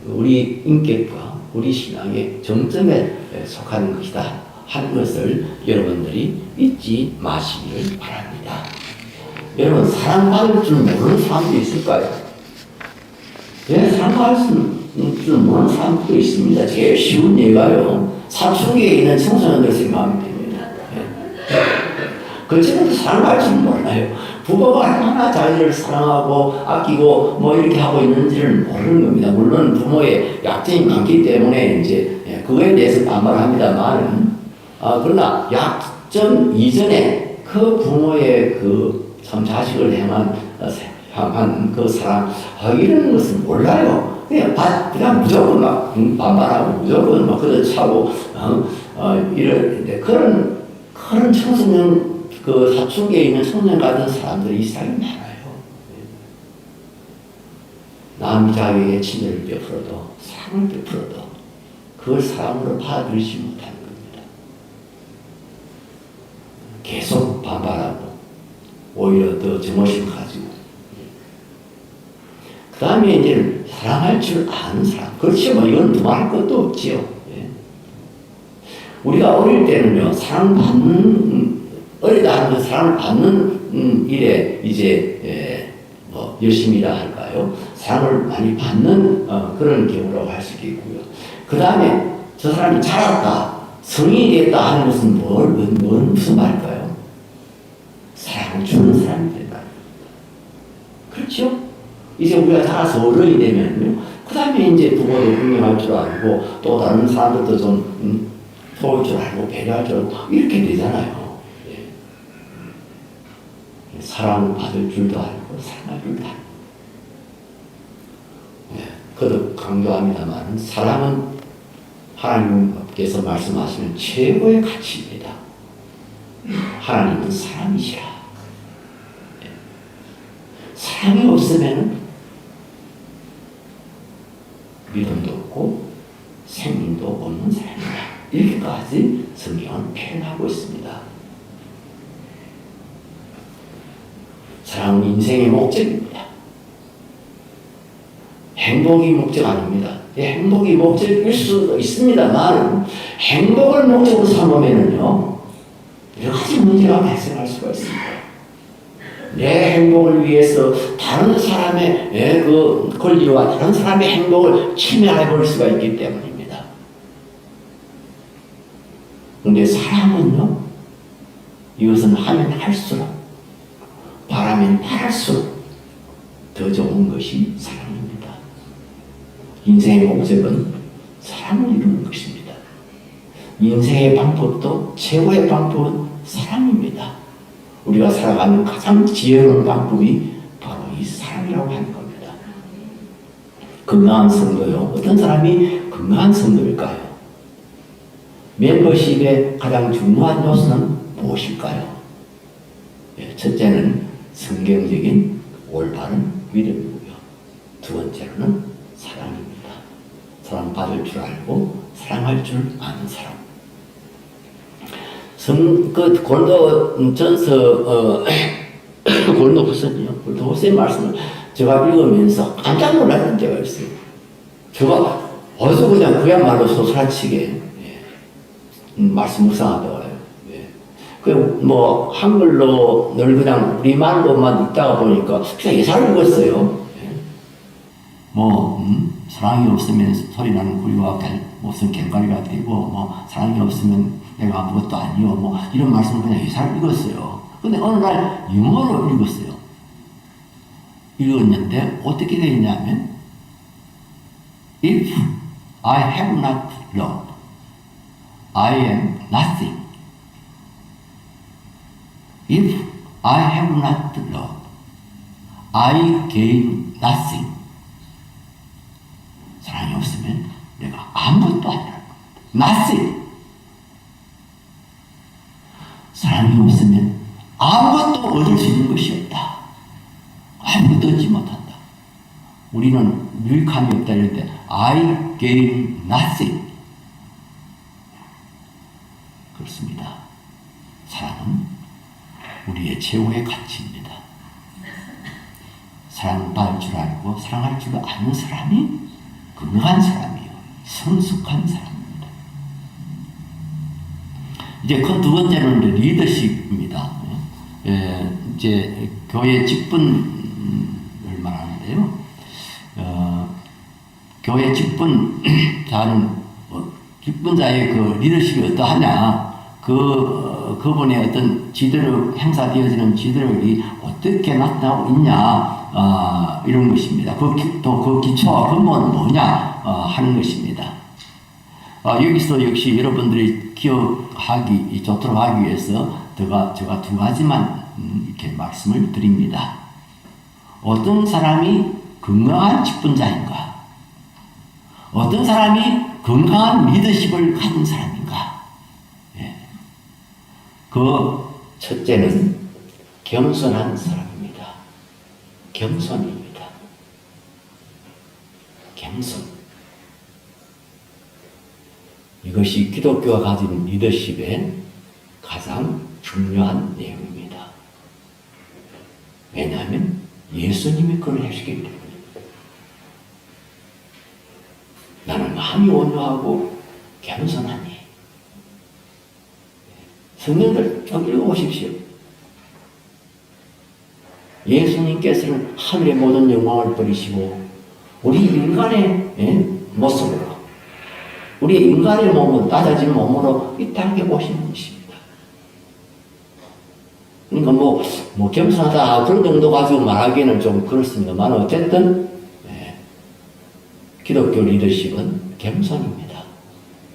우리 인격과 우리 신앙의 정점에 속하는 것이다 하는 것을 여러분들이 잊지 마시기를 바랍니다. 여러분, 사랑받을 줄 모르는 사람도 있을까요? 네, 사랑받을 줄 모르는 사람도 있습니다. 제일 쉬운 예가요. 사춘기에 있는 청소년들 생각하면 됩니다. 그렇지만 사랑할 줄 몰라요. 부모가 얼마나 자기를 사랑하고 아끼고 뭐 이렇게 하고 있는지를 모르는 겁니다. 물론 부모의 약점이 많기 때문에 이제 그거에 대해서 반발합니다만, 그러나 약점 이전에 그 부모의 그 참 자식을 향한 그 사랑, 이런 것은 몰라요. 그냥 무조건 막 반발하고 무조건 막 그렇차고 이런 그런 청소년 그 사춘기에 있는 청년 같은 사람들이 이 세상에 많아요. 남자에게 친절을 베풀어도 사랑을 베풀어도 그걸 사랑으로 받아들이지 못하는 겁니다. 계속 반발하고 오히려 더 증오심 가지고. 그 다음에 이제 사랑할 줄 아는 사람. 그렇지 뭐 이건 두말할 것도 없지요. 예. 우리가 어릴 때는요 어리다 하는 사랑을 받는 일에 이제 뭐 열심이라 할까요? 사랑을 많이 받는 그런 경우라고 할 수 있겠고요. 그 다음에 저 사람이 자랐다, 성인이 됐다 하는 것은 무슨 말일까요? 사랑을 주는 사람이 된다. 그렇죠? 이제 우리가 자라서 어른이 되면요, 그 다음에 이제 부모를 공경할 줄 알고 또 다른 사람들도 좀 도울 줄 알고 배려할 줄 알고 이렇게 되잖아요. 예. 사랑을 받을 줄도 알고 사랑할 줄도 알고. 예. 거듭 강조합니다만 사랑은 하나님께서 말씀하시는 최고의 가치입니다. 하나님은 사랑이시라. 예. 사랑이 없으면 믿음도 없고 생명도 없는 사람이다. 이렇게까지 성경은 표현하고 있습니다. 사랑은 인생의 목적입니다. 행복이 목적 아닙니다. 행복이 목적일 수도 있습니다만 행복을 목적으로 삼으면요 여러 가지 문제가 발생할 수가 있습니다. 내 행복을 위해서 다른 사람의 그 권리와 다른 사람의 행복을 침해해 볼 수가 있기 때문입니다. 그런데 사랑은요, 이것은 하면 할수록, 바라면 바랄수록 더 좋은 것이 사랑입니다. 인생의 목적은 사랑을 이루는 것입니다. 인생의 방법도 최고의 방법은 사랑입니다. 우리가 살아가는 가장 지혜로운 방법이 바로 이 사랑이라고 하는 겁니다. 건강한 성도요. 어떤 사람이 건강한 성도일까요? 멤버십의 가장 중요한 요소는 무엇일까요? 첫째는 성경적인 올바른 믿음이고요. 두 번째로는 사랑입니다. 사랑받을 줄 알고 사랑할 줄 아는 사람. 고린도전서 고린도후서의 말씀을 제가 읽으면서 깜짝 놀랐던 때가 있어요. 제가 어디서 그야말로 소스라치게 말씀 묵상하다가 한글로 늘 그냥 우리말로만 읽다가 보니까 그냥 예사를 읽었어요. 사랑이 없으면 소리 나는 구리와 무슨 갱가리가 되고, 사랑이 없으면 내가 아무것도 아니요, 이런 말씀을 그냥 예사를 읽었어요. 근데 어느 날 영어로 읽었어요. 읽었는데 어떻게 되어 있냐면, If I have not love, I am nothing. If I have not love, I gain nothing. 사랑이 없으면 내가 아무것도 아니라는 겁니다. Nothing. 사랑이 없으면 아무것도 얻을 수 있는 것이 없다. 아무것도 얻지 못한다. 우리는 유익함이 없다 이럴 때 I gain nothing. 그렇습니다. 사랑은 우리의 최고의 가치입니다. 사랑받을 줄 알고 사랑할 줄 아는 사람이 건강한 사람이요. 성숙한 사람입니다. 이제 그 두 번째는 리더십입니다. 이제 교회 직분을 말하는데요. 교회 직분자는 직분자의 그 리더십이 어떠하냐, 그분의 어떤 지도력, 행사되어지는 지도력이 어떻게 나타나고 있냐, 이런 것입니다. 또 그 기초와 근본은 뭐냐, 하는 것입니다. 여기서 역시 여러분들이 기억하기 좋도록 하기 위해서 제가 두 가지만 이렇게 말씀을 드립니다. 어떤 사람이 건강한 직분자인가? 어떤 사람이 건강한 리더십을 가진 사람인가? 그 첫째는 겸손한 사람입니다. 겸손입니다. 겸손. 이것이 기독교가 가진 리더십의 가장 중요한 내용입니다. 왜냐하면 예수님이 그걸 하시기 때문에. 나는 마음이 온유하고 겸손하니. 성경을 좀 읽어보십시오. 예수님께서는 하늘의 모든 영광을 버리시고 우리 인간의 모습으로, 우리 인간의 몸은 낮아진 몸으로 이 땅에 오신 분이십니다. 그러니까 겸손하다 그런 정도 가지고 말하기에는 좀 그렇습니다만 어쨌든 기독교 리더십은 겸손입니다.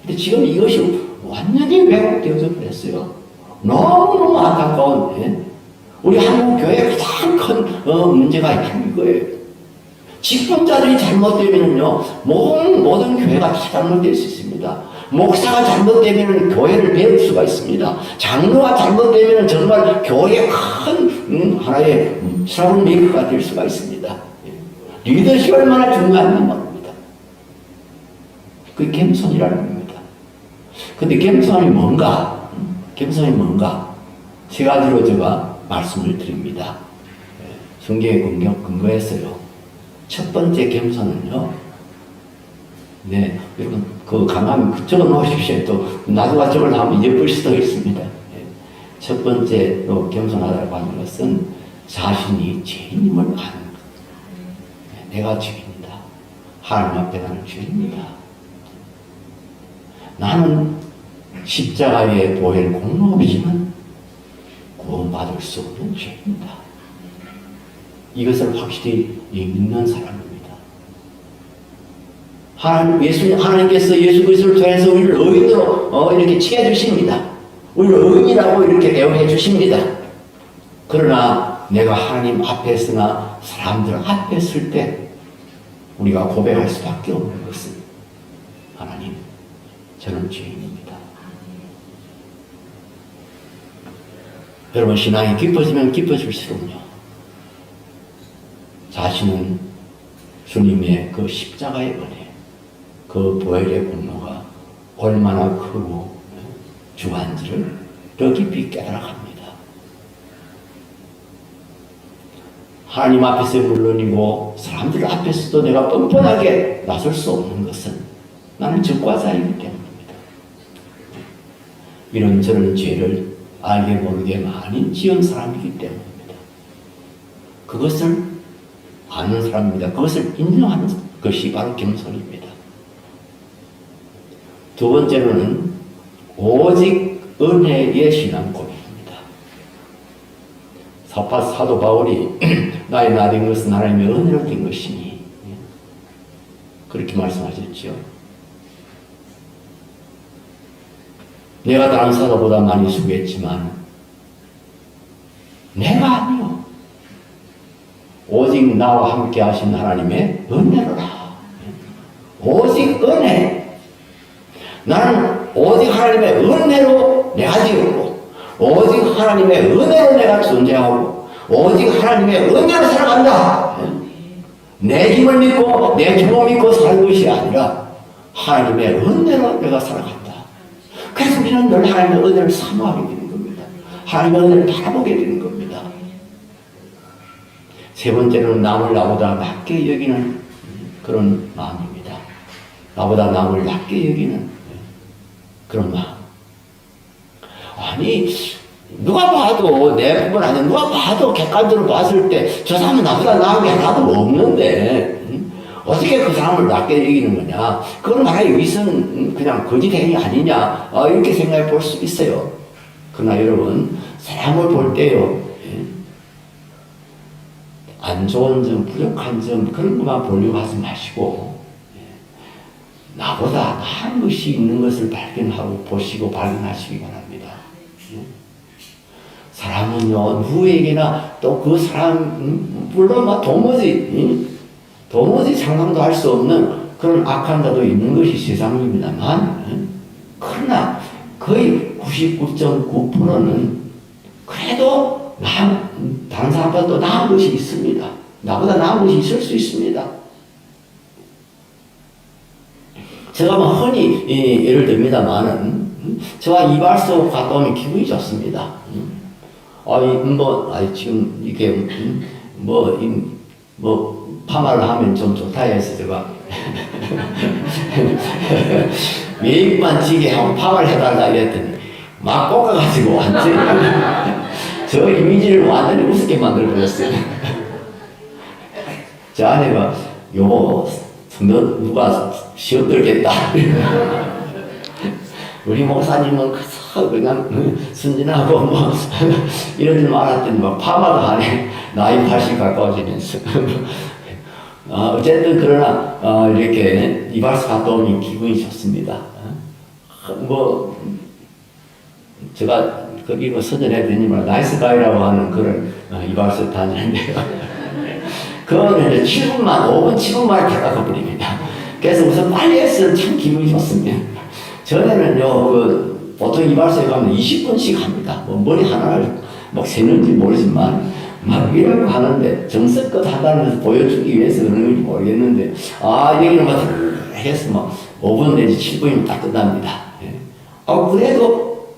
근데 지금 이것이 완전히 왜곡되어져 버렸어요. 너무너무 안타까운, 우리 한국 교회의 가장 큰 문제가 이거예요. 직분자들이 잘못되면요, 모든 교회가 다 잘못될 수 있습니다. 목사가 잘못되면 교회를 배울 수가 있습니다. 장로가 잘못되면 정말 교회의 큰 하나의 트러블 메이커가 될 수가 있습니다. 리더십이 얼마나 중요한 말입니다. 그게 겸손이라는 겁니다. 근데 겸손이 뭔가? 겸손이 뭔가? 세 가지로 제가 말씀을 드립니다. 성경에 근거했어요. 첫 번째 겸손은요, 여러분, 강하면 적어 놓으십시오. 또, 나중에 적으려면 예쁠 수도 있습니다. 첫 번째로 겸손하다고 하는 것은 자신이 죄인임을 아는 것. 내가 죄인이다. 하나님 앞에 나는 죄인이다. 나는 십자가의 보혈 공로 없이는 구원받을 수 없는 죄인이다. 이것을 확실히 믿는 사람입니다. 하나님께서 예수 그리스도를 통해서 우리를 의인으로 이렇게 칭해 주십니다. 우리를 의인이라고 이렇게 대우해 주십니다. 그러나 내가 하나님 앞에서나 사람들 앞에 설 때 우리가 고백할 수밖에 없는 것은 하나님, 저는 죄인입니다. 여러분, 신앙이 깊어지면 깊어질수록요, 자신은 주님의 그 십자가의 은혜, 그 보혈의 공로가 얼마나 크고 중한지를 더 깊이 깨달아갑니다. 하나님 앞에서 물론이고 사람들 앞에서도 내가 뻔뻔하게 나설 수 없는 것은 나는 적과자이기 때문입니다. 이런저런 죄를 알게 모르게 많이 지은 사람이기 때문입니다. 그것을 아는 사람입니다. 그것을 인정하는 것이 바로 겸손입니다. 두 번째로는 오직 은혜의 신앙 고백입니다. 사도 바울이 나의 나된 것은 하나님의 은혜로 된 것이니 그렇게 말씀하셨죠. 내가 다른 사도보다 많이 수고했지만 내가 아니요, 오직 나와 함께 하신 하나님의 은혜로라. 오직 은혜. 나는 오직 하나님의 은혜로 내가 지었고, 오직 하나님의 은혜로 내가 존재하고, 오직 하나님의 은혜로 살아간다. 내 힘을 믿고 내 경험 믿고 사는 것이 아니라 하나님의 은혜로 내가 살아간다. 그래서 우리는 늘 하나님의 은혜를 사모하게 되는 겁니다. 하나님의 은혜를 바라보게 되는 겁니다. 세 번째로는 남을 나보다 낮게 여기는 그런 마음입니다. 나보다 남을 낮게 여기는 그런 마음. 아니, 누가 봐도, 내뿐만 아니라 누가 봐도 객관적으로 봤을 때 저 사람은 나보다 나은 게 하나도 없는데 어떻게 그 사람을 낮게 여기는 거냐. 그건 말해 여기서는 그냥 거짓행위 아니냐, 이렇게 생각해 볼 수 있어요. 그러나 여러분, 사람을 볼 때요, 안 좋은 점, 부족한 점, 그런 것만 보려고 하지 마시고, 나보다 나은 것이 있는 것을 발견하고 보시고 발견하시기 바랍니다. 사람은요, 누구에게나 또 그 사람, 물론 막 도무지 상상도 할 수 없는 그런 악한 자도 있는 것이 세상입니다만, 그러나 거의 99.9%는 그래도 다른 사람보다 또 나은 것이 있습니다. 나보다 나은 것이 있을 수 있습니다. 제가 뭐 흔히 예를 듭니다만은, 저와 이발소 갔다 오면 기분이 좋습니다. 지금 이게 파마를 하면 좀 좋다 해서 제가 매일만 지게 하고 파마를 해달라 이랬더니 막 볶아가지고 완전히 저 이미지를 완전히 우습게 만들어버렸어요. 저 아내가 여보, 누가 시험 들겠다. 우리 목사님은 그냥 순진하고 이런 줄 알았더니 막 파마도 안 해. 나이 80 가까워지면서. 어쨌든 그러나 이렇게 이발소 갔다 오니 기분이 좋습니다. 제가 거기 서전해드리면 나이스 가이라고 하는 그런 이발소 다니는데요. 그거는 이제 5분 7분만에 다 깎아버립니다. 그래서 우선 빨리 했으면 참 기분이 좋습니다. 전에는요, 보통 이발소에 가면 20분씩 합니다. 머리 하나를 막 세는지 모르지만, 막 이러고 하는데, 정성껏 한다는 것을 보여주기 위해서 그런 건지 모르겠는데, 여기는 막 해서 막 5분 내지 7분이면 딱 끝납니다. 그래도,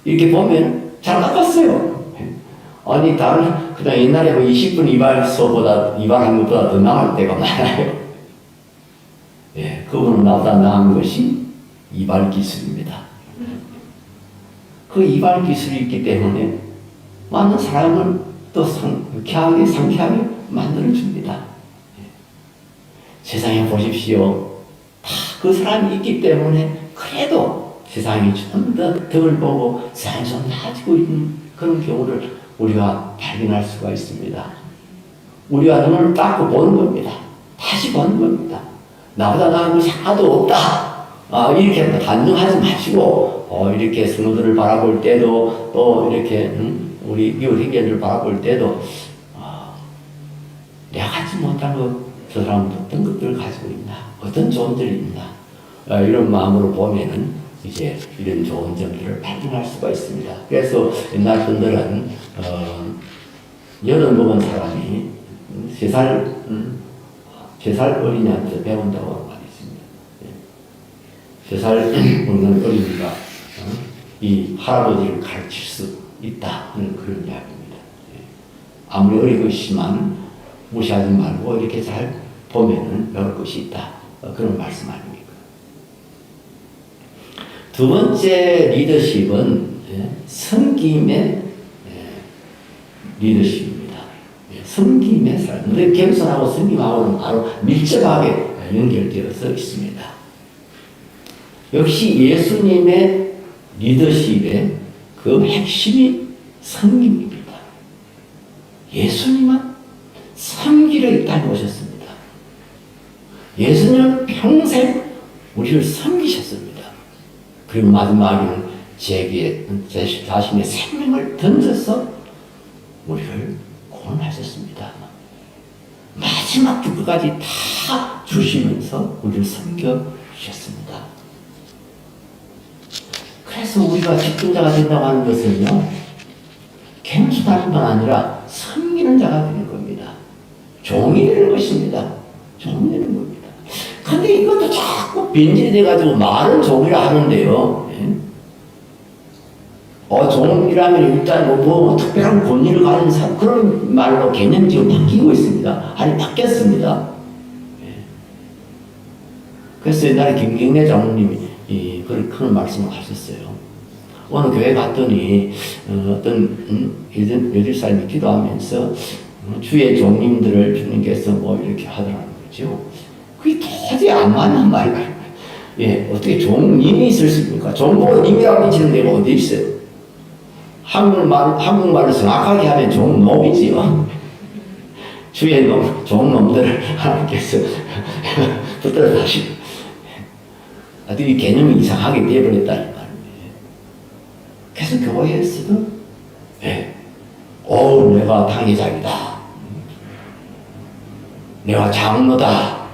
이렇게 보면 잘 깎았어요. 아니, 그냥 옛날에 20분 이발한 것보다 더 나을 때가 많아요. 그분은 나보다 나은 것이 이발 기술입니다. 그 이발 기술이 있기 때문에 많은 사람을 또 상쾌하게 만들어줍니다. 세상에 보십시오. 다 그 사람이 있기 때문에 그래도 세상이 좀 더 덜 보고 세상이 좀 나아지고 있는 그런 경우를 우리가 발견할 수가 있습니다. 우리가 눈을 닦고 보는 겁니다. 다시 보는 겁니다. 나보다 나은 것이 하나도 없다. 이렇게 단정하지 마시고, 이렇게 성도들을 바라볼 때도, 또 이렇게, 우리 이웃 형제들을 바라볼 때도, 내가 갖지 못한 것, 저 사람은 어떤 것들을 가지고 있나? 어떤 좋은들이 있나? 이런 마음으로 보면은, 이제 이런 좋은 점들을 발견할 수가 있습니다. 그래서 옛날 분들은, 80 먹은 사람이 3살 어린이한테 배운다고 말이 있습니다. 3살 먹는 어린이가 이 할아버지를 가르칠 수 있다 하는 그런 이야기입니다. 아무리 어리고 있지만 무시하지 말고 이렇게 잘 보면은 배울 것이 있다. 그런 말씀 아닙니까? 두 번째 리더십은 섬김의 리더십입니다. 섬김의 삶. 우리 겸손하고 섬김하고는 바로 밀접하게 연결되어서 있습니다. 역시 예수님의 리더십의 그 핵심이 섬김입니다. 예수님은 섬기려 이 땅에 오셨습니다. 예수님은 평생 우리를 섬기셨습니다. 그리고 마지막에는 제게 자신의 생명을 던져서 우리를 구원하셨습니다. 마지막 끝까지 다 주시면서 우리를 섬겨주셨습니다. 그래서 우리가 직분자가 된다고 하는 것은요, 겸손할 뿐 아니라 섬기는 자가 되는 겁니다. 종이 되는 것입니다. 종이 되는 겁니다. 근데 이것도 자꾸 변질돼가지고 말은 종이라 하는데요. 종이라면 일단 뭐 특별한 권위를 가진 사람, 그런 말로 개념이 지금 바뀌고 있습니다. 아니, 바뀌었습니다. 그래서 옛날에 김경래 장로님이 그런 말씀을 하셨어요. 어느 교회 갔더니 어떤 여집사님이 기도하면서 주의 종님들을 주님께서 뭐 이렇게 하더라는 거죠. 그게 도저히 안 맞는 말이에요. 어떻게 종님이 있을 수 있습니까? 종보고 님이라고 붙이는 데가 어디 있어요? 한국말로 정확하게 하면 종놈이지요. 주의 놈, 종놈들을 하나님께서 붙들어 다시고. 이 개념이 이상하게 되어버렸다는 말이에요. 그래서 교회에서도, 내가 당회장이다. 내가 장로다.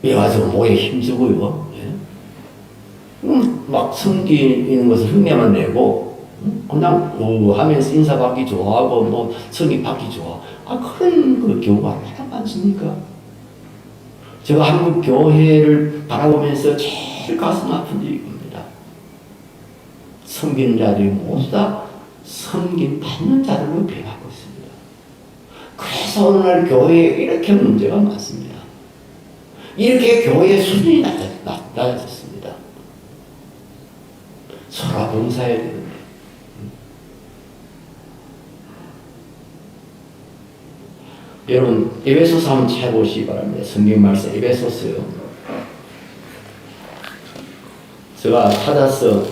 이래가지고 뭐에 힘주고요. 막 섬기는 것을 흉내만 내고, 그냥 하면서 인사받기 좋아하고, 뭐 성의받기 좋아. 그런 그 경우가 얼마나 많습니까? 제가 한국 교회를 바라보면서 제일 가슴 아픈 일이 겁니다. 섬기는 자들이 모두 다 섬김 받는 자들로 변하고 있습니다. 그래서 오늘날 교회에 이렇게 문제가 많습니다. 이렇게 교회의 수준이 낮아졌습니다. 서로 봉사해야 되는데. 여러분, 에베소서 한번 찾아보시기 바랍니다. 성경 말씀 에베소서요. 제가 찾아서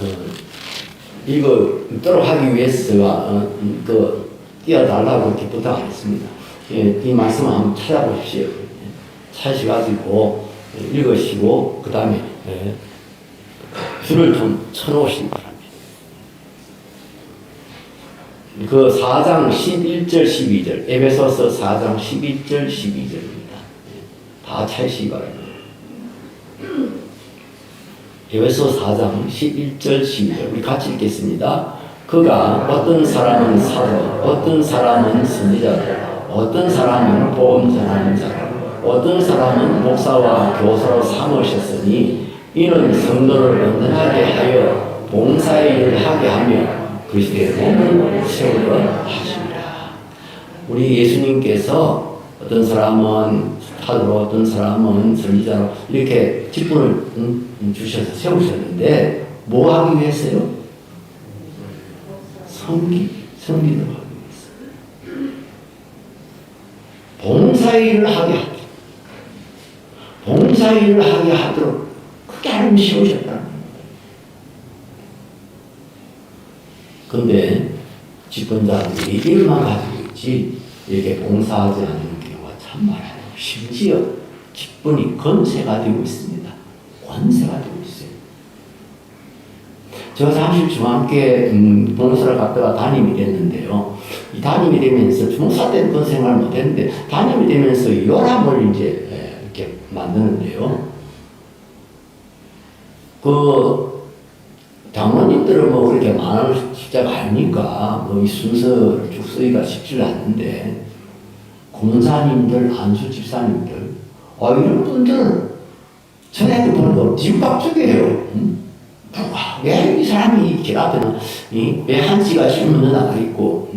읽도록 하기 위해서 제가 띄워달라고 이렇게 부탁했습니다. 이 말씀을 한번 찾아보십시오. 찾으셔가지고 읽으시고 그 다음에 줄을 좀 쳐놓으시기 바랍니다. 그 4장 11절 12절 에베소서 4장 11절 12절입니다. 다 찾으시기 바랍니다. 에베소 4장 11절 12절 우리 같이 읽겠습니다. 그가 어떤 사람은 사도, 어떤 사람은 선지자, 어떤 사람은 복음 전하는 자, 어떤 사람은 목사와 교사로 삼으셨으니 이는 성도를 온전하게 하여 봉사의 일을 하게 하며 그 시대에 몸을 세우려 하십니다. 우리 예수님께서 어떤 사람은 사도로, 어떤 사람은 선지자로 이렇게 직분을 주셔서 세우셨는데 뭐 하기 위해서요? 섬기도록 하기 위해서. 봉사의 일을 하게 하도록. 봉사의 일을 하게 하도록 그렇게 하나님이 세우셨다는 겁니다. 근데 직분자들이 일만 가지고 있지 이렇게 봉사하지 않는 경우가 참 많아요. 심지어 직분이 권세가 되고 있습니다. 권세가 되고 있어요. 제가 사실 중학교에 봉사를 갔다가 담임이 됐는데요. 이 담임이 되면서 중사 때는 그런 생각을 못했는데 담임이 되면서 요람을 이제 이렇게 만드는데요. 그 장로님들은 뭐 그렇게 많은 숫자가 아니니까 뭐 이 순서를 쭉 쓰기가 쉽지 않는데 권사님들, 안수 집사님들, 이런 분들 전에도 보니까 뒷박죽이에요. 누가 왜 이 사람이 길 앞에는 왜 한씨가 실 먼저 나가 있고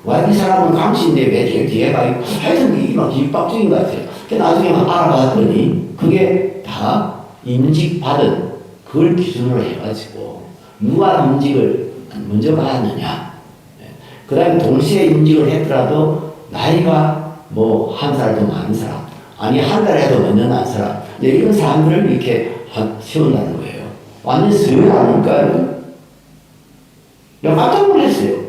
왜 이 사람은 강씨인데 왜 제일 뒤에 가 있고 하여튼 이게 막 뒷박죽인 것 같아요. 나중에 막 알아봤더니 그게 다 임직받은 그걸 기준으로 해가지고 누가 임직을 먼저 받았느냐, 그 다음에 동시에 임직을 했더라도 나이가 뭐 한 살 더 많은 사람, 아니 한 달에도 먼저 난 사람, 이런 사람들을 이렇게 세운다는 거예요. 완전 서열 아닐까요? 깜짝 놀랐어요.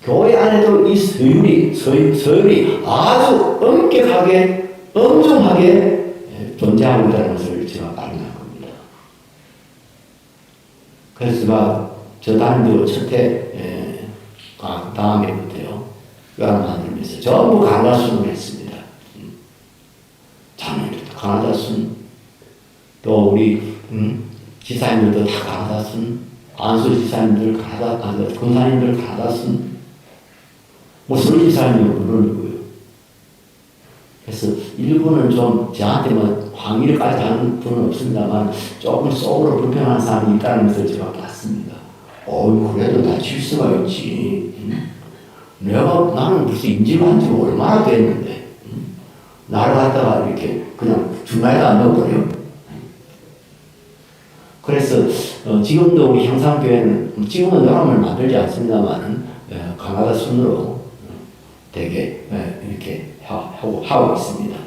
교회 안에도 이 서열이 아주 엄격하게, 엄중하게 존재하고 있다는 것을 제가 발견한 겁니다. 그래서 제가 저 다니고 첫해 다음에부터요, 여러 만들면서 전부 강화순을 했습니다. 자녀들도 강화순, 또 우리 지사님들도 다 강화순, 안수 지사님들 강화순, 권사님들 강화순, 목소리 지사님도 물론이고요. 그래서 일부는 좀 저한테는 항의를까지 하는 분은 없습니다만 조금 속으로 불편한 사람이 있다는 것을 제가 봤습니다. 그래도 다 질서가 있지. 나는 벌써 임직한 지 얼마나 됐는데 나를 갖다가 이렇게 그냥 중간에도 안 넣어버려. 그래서 지금도 우리 형상교회는 지금은 여러분을 만들지 않습니다만 가나다 순으로 되게 이렇게 하고 있습니다.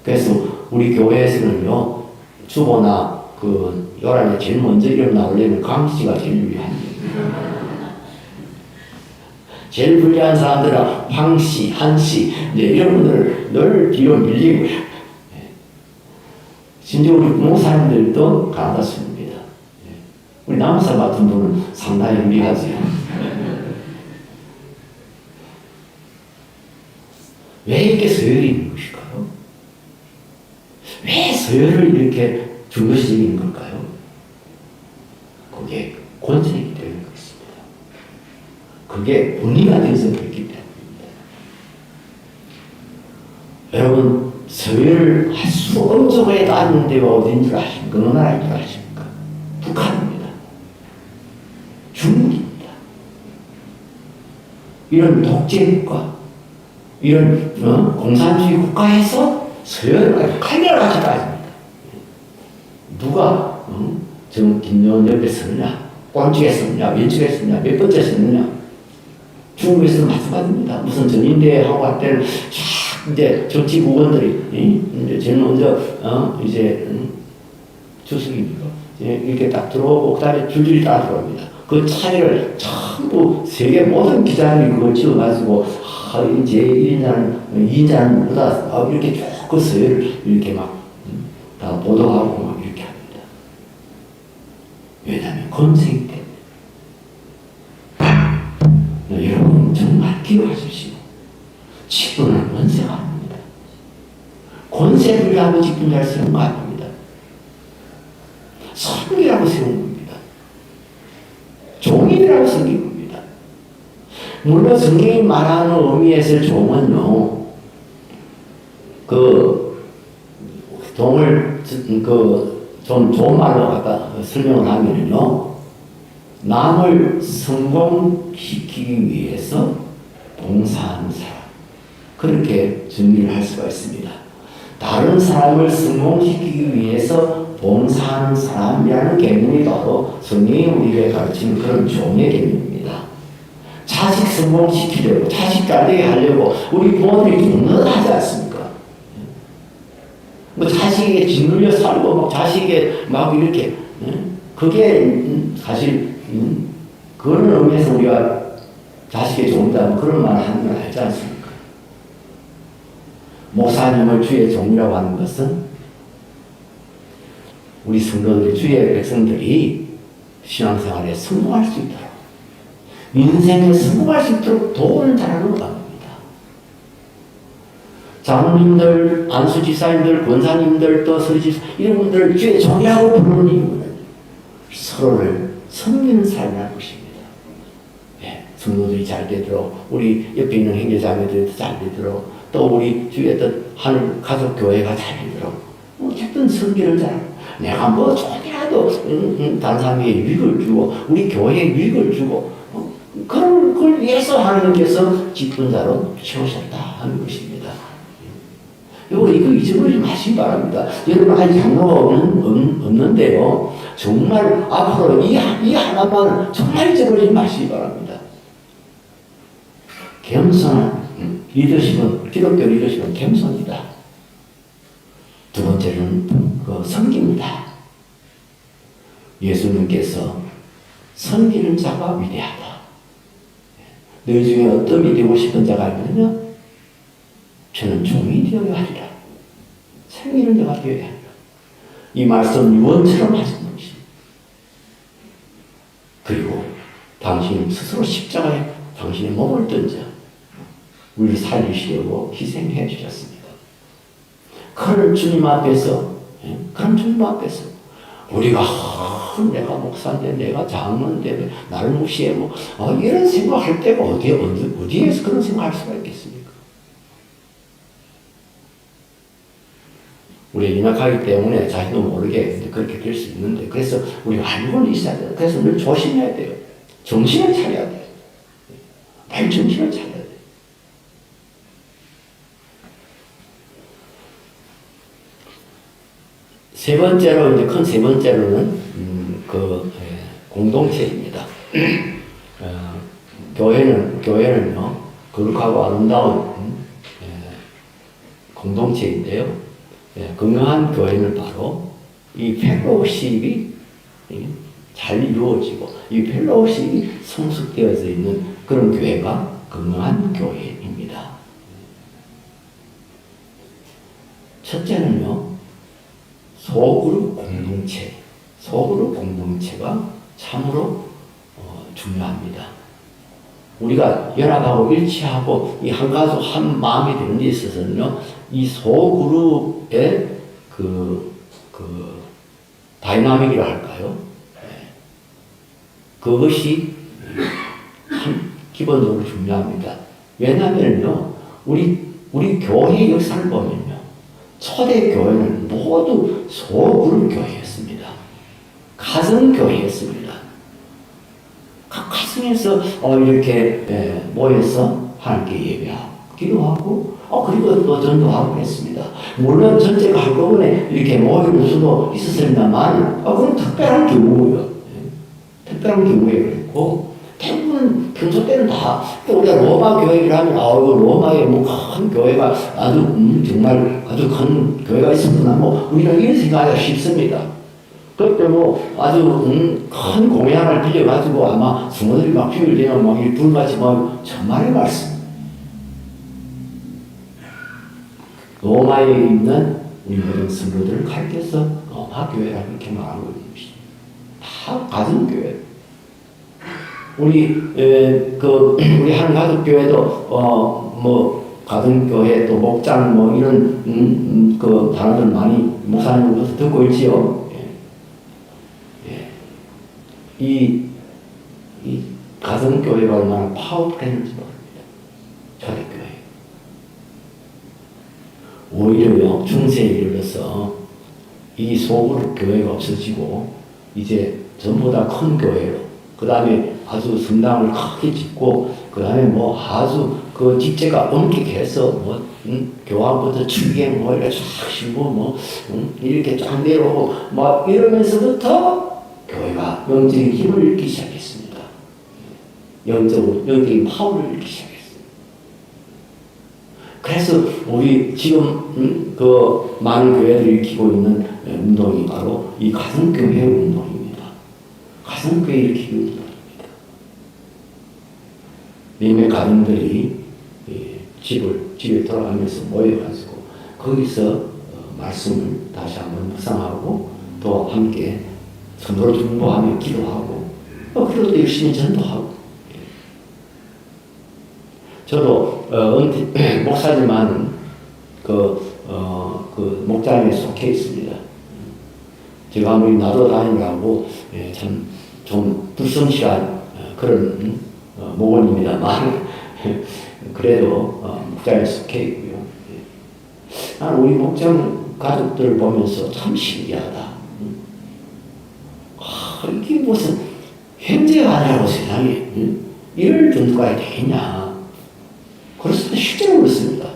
그래서 우리 교회에서는요, 주보나 그 요란에 제일 먼저 이름 나오려면 강씨가 제일 유리합니다. 제일 불리한 사람들은 황씨, 한씨, 이런 분들을 늘 뒤로 밀리고요. 심지어 우리 목사님들도 가나다순입니다. 우리 남사 같은 분은 상당히 유리하지요. 왜 이렇게 서열이 있는 것일까요? 왜 서열을 이렇게 중요시 여기는 걸까요? 그게 권세이기 때문에 그렇습니다. 그게 본의가 돼서 그렇기 때문입니다. 여러분, 서열을 할 수 엄청나게 닿는 데가 어딘 줄 아십니까? 어느 나라인 줄 아십니까? 북한입니다. 중국입니다. 이런 독재국가, 이런 공산주의 국가에서 서열을 칼날같이 따집니다. 누가 지금 김정은 옆에 서느냐, 꼴찌에 서느냐, 왼쪽에 서느냐, 몇 번째 서느냐. 중국에서는 마찬가지입니다. 무슨 전인대하고 할 때는 이제 정치 구원들이 이제 제일 먼저 주석입니다. 이렇게 딱 들어오고 그다음에 줄줄이 따라 들어옵니다. 그 차이를 전부 세계 모든 기자들이 그걸 찍어가지고 이제 1인자는 2인자는 보다 이렇게 쭉 그 서열을 이렇게 막 다 보도하고 막 이렇게 합니다. 왜냐하면 권세이기 때문에. 여러분 정말 기억하십시오. 직분은 권세가 아닙니다. 권세를 하고 직분 잘 세운 거 아닙니다. 선비라고 세운 겁니다. 종인이라고 생긴 겁니다. 물론 성경이 말하는 의미에서 종은요, 종을 좀 좋은 말로 갖다 설명을 하면요, 남을 성공시키기 위해서 봉사하는 사람, 그렇게 정리를 할 수가 있습니다. 다른 사람을 성공시키기 위해서 봉사하는 사람이라는 개념이 바로 성경이 우리에게 가르치는 그런 종의 개념입니다. 자식 성공시키려고, 자식 잘되게 하려고 우리 부모들이 정말 하지 않습니까? 뭐 자식에게 짓눌려 살고 막 자식에게 막 이렇게, 그게 사실 그런 의미에서 우리가 자식의 종이다 그런 말을 하는 걸 알지 않습니까? 목사님을 주의 종이라고 하는 것은 우리 성도들, 주의 백성들이 신앙생활에 성공할 수 있도록, 인생에 성공할 수 있도록 도움을 달라는 겁니다. 장로님들, 안수지사님들, 권사님들, 또 서리지사 이런 분들을 주의 종이라고 부르는 이유는 서로를 섬기는 삶이라는 것입니다. 예, 성도들이 잘 되도록, 우리 옆에 있는 형제자매들도 잘 되도록, 또 우리 주위에 하는 가족 교회가 잘 되도록 어쨌든 섬기는 사람, 내가 뭐 조금이라도 다른 사람에게 유익을 주고 우리 교회에 유익을 주고 그런 걸 위해서 하나님께서 기쁜 자로 채우셨다 하는 것입니다. 여러분 이거 잊어버리지 마시기 바랍니다. 여러분 아직 장로가 없는데요. 정말 앞으로 이 하나만 정말 잊어버리지 마시기 바랍니다. 겸손한 리더십은, 기독교 리더십은 겸손이다. 두 번째는 섬깁니다. 예수님께서 섬기는 자가 위대하다. 너희 중에 어떤 이 되고 싶은 자가 있느냐? 저는 종이 되어야 하리라. 섬기는 자가 되어야 하리라. 이 말씀 유언처럼 하신 것입니다. 그리고 당신 스스로 십자가에 당신의 몸을 던져 우리를 살리시려고 희생해 주셨습니다. 그런 주님 앞에서, 우리가 내가 목사인데, 내가 장로인데, 나를 무시해, 이런 생각할 때가 어디에서 그런 생각할 수가 있겠습니까? 우리 연약하기 때문에 자신도 모르게 그렇게 될 수 있는데, 그래서 우리가 알고는 있어야 돼요. 그래서 늘 조심해야 돼요. 정신을 차려야 돼요. 늘 정신을 차려야 돼요. 세 번째로, 큰 세 번째로는, 공동체입니다. 교회는요, 거룩하고 아름다운, 공동체인데요. 건강한 교회는 바로 이 펠로우십이 잘 이루어지고, 이 펠로우십이 성숙되어져 있는 그런 교회가 건강한 교회입니다. 첫째는요, 소그룹 공동체가 참으로 중요합니다. 우리가 연합하고 일치하고 이 한 가족 한 마음이 되는 데 있어서는요, 이 소그룹의 다이나믹이라 할까요? 그것이 참 기본적으로 중요합니다. 왜냐하면요, 우리 교회 역사를 보면요, 초대 교회는 모두 소그룹 교회였습니다. 가정교회였습니다. 각 가정에서 이렇게 모여서 하나님께 예배하고 기도하고 그리고 또 전도하고 그랬습니다. 물론 전체가 한꺼번에 이렇게 모이는 수도 있었습니다만 그건 특별한 경우예요. 특별한 경우에 그랬고, 대부분 평소 때는 다 우리가 로마 교회라면 로마에 큰 교회가 아주 정말 아주 큰 교회가 있었구나 우리는 이런 생각하기가 쉽습니다. 그때 아주 큰 공양을 빌려가지고 아마 성도들이 막 비율되면 이 불같이 천만의 말씀. 로마에 있는 우리 모든 성도들을 가르쳐서 로마 교회라고 이렇게 말하는 것입니다. 다 가정교회. 우리 한 가족교회도 가정교회 또 목장 이런 단어들 많이 목사님으로부터 듣고 있지요. 이 가정교회가 얼마나 파워풀했는지 모릅니다. 초대교회. 오히려요, 중세에 이르러서 이 소그룹 교회가 없어지고 이제 전부 다 큰 교회로, 그 다음에 아주 성당을 크게 짓고, 그 다음에 아주 집제가 엄격해서 교황부터 추경 이렇게 쫙 쉬고 이렇게 쫙 내려오고 이러면서부터 교회가 영적인 힘을 잃기 시작했습니다. 영적인 파워를 잃기 시작했습니다. 그래서 우리 지금 많은 교회들이 일으키고 있는 운동이 바로 이 가정교회 운동입니다. 가정교회 일으키는 운동입니다. 몇몇 가정들이 집에 돌아가면서 모여가지고 거기서 말씀을 다시 한번 묵상하고 또 함께 서로 중보하며 기도하고 그리고 또 열심히 전도하고. 저도 목사지만 그 목장에 속해 있습니다. 제가 아무리 나도 다니라고 참 좀 불성실한 그런 목원입니다만 그래도 목장에 속해 있고요. 나는 우리 목장 가족들을 보면서 참 신기하다. 이게 무슨 형제가 아니라고 세상에 이럴 정도가 되겠냐. 그래서 실제로 그렇습니다.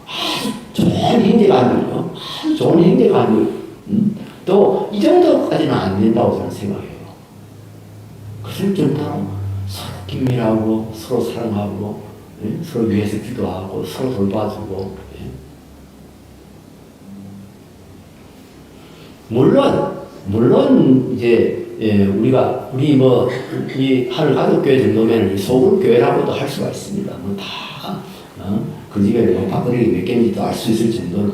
아주 좋은 형제가 아니고요. 아주 좋은 형제가 아니고 또 이 정도까지는 안 된다고 저는 생각해요. 그럴 정도로 서로 긴밀하고 서로 사랑하고 서로 위해서 기도하고 서로 돌봐주고 물론 이제 우리 뭐 이 하늘 가족교회 정도면 소굴교회라고도 할 수가 있습니다. 뭐 다 그 집에 뭐 밥그릇이 몇 개인지도 알 수 있을 정도로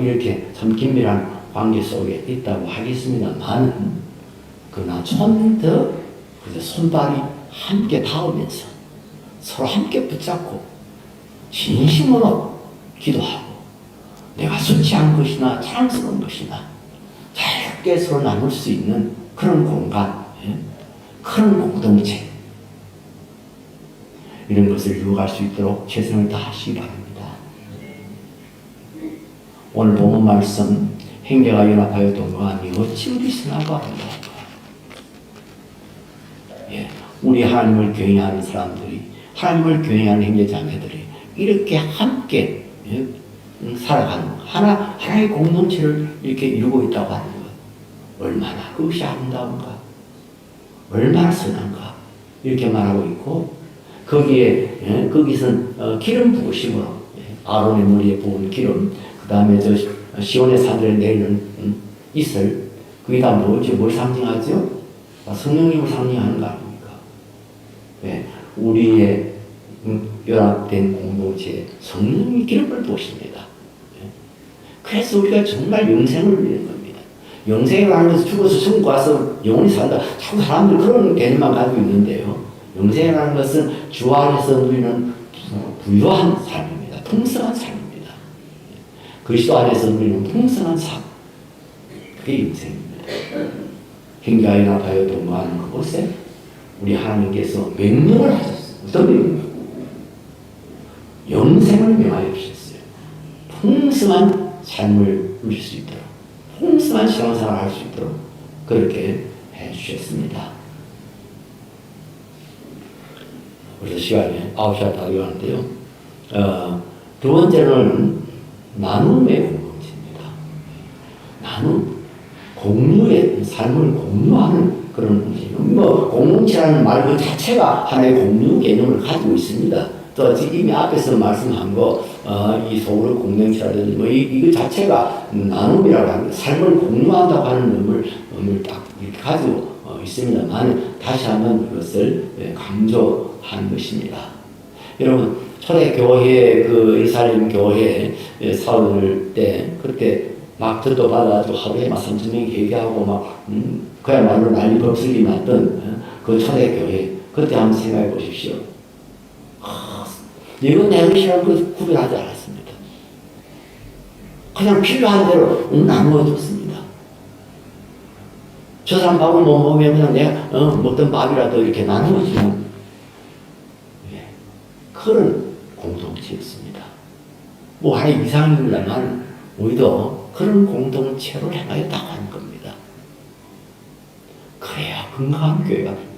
이렇게 참 긴밀한 관계 속에 있다고 하겠습니다만 그러나 좀 더 손발이 함께 닿으면서 서로 함께 붙잡고 진심으로 기도하고 내가 수치한 것이나 자랑스러운 것이나 자유롭게 서로 나눌 수 있는 그런 공간, 그런 공동체 이런 것을 유혹할 수 있도록 최선을 다하시기 바랍니다. 오늘 본문 말씀 형제가 연합하여 동거하니 어찌 우리 선하고 아름다운가. 우리 하나님을 경외하는 사람들이 하나님을 경외하는 형제 자매들이 이렇게 함께 살아가는 하나의 공동체를 이렇게 이루고 있다고 하는 것 얼마나 그것이 아름다운가 얼마나 선한가 이렇게 말하고 있고 거기에 거기선 기름 부으심으로 아론의 머리에 부은 기름 그 다음에 저 시온의 산들에 내리는 이슬 그게 다 뭐죠? 뭘 상징하죠? 성령님을 상징하는 거 아닙니까? 우리의 연합된 공동체에 성령이 기름을 부으십니다. 그래서 우리가 정말 영생을 누리는 겁니다. 영생을 하면서 죽어서 천국 가서 영원히 산다. 자꾸 사람들 그런 개념만 가지고 있는데요. 영생이라는 것은 주 안에서 누리는 부유한 삶입니다. 풍성한 삶입니다. 그리스도 안에서 누리는 풍성한 삶. 그게 영생입니다. 형제가 연합하여 동거하는 그곳에 우리 하나님께서 명령을 하셨어요. 어떤 명령? 영생을 명하여 주셨어요. 풍성한 삶을 누릴 수 있도록 풍성한 신앙생활을 할 수 있도록 그렇게 해주셨습니다. 그래서 시간이 9시가 다 되었는데요. 두 번째는 나눔의 공동체입니다. 나눔, 공유의 삶을 공유하는 그런 뭐 공동체라는 말 그 자체가 하나의 공유 개념을 가지고 있습니다. 또 이미 앞에서 말씀한 거 이 소그룹 공동체라든지 뭐 이거 자체가 나눔이라고 하는 삶을 공유한다고 하는 의미를 딱 이렇게 가지고 있습니다만 다시 한번 그것을 강조하는 것입니다. 여러분 초대 교회 그 예루살렘 교회 사울 때 그때 막 듣도 받아가지고 하루에 막 3,000명이 회개하고 막 그야말로 난리 법석이 났던 그 초대 교회 그때 한번 생각해 보십시오. 이건 내 것이라는 걸 구별하지 않았습니다. 그냥 필요한 대로 나누어줬습니다. 저 사람 밥을 못 먹으면 그냥 내가 먹던 밥이라도 이렇게 나누어주는 그런 공동체였습니다. 뭐 하나의 이상입니다만 우리도 그런 공동체로 행하였다고 하는 겁니다. 그래야 건강한 교회가 됩니다.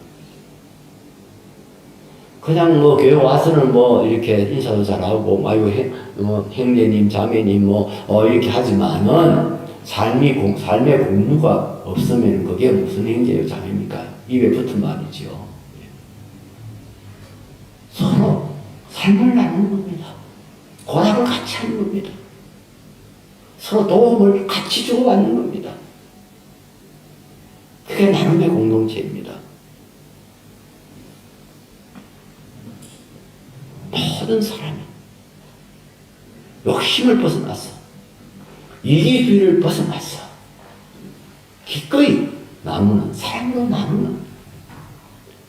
그냥 뭐 교회 와서는 뭐 이렇게 인사도 잘하고 뭐 형제님 자매님 이렇게 하지만은 삶의 공유가 없으면 그게 무슨 형제요 자매입니까? 입에 붙은 말이죠. 서로 삶을 나누는 겁니다. 고락을 같이 하는 겁니다. 서로 도움을 같이 주고받는 겁니다. 그게 나눔의 공동체입니다. 모든 사람이 욕심을 벗어났어. 이기주의를 벗어났어. 기꺼이 나누는, 사랑으로 나누는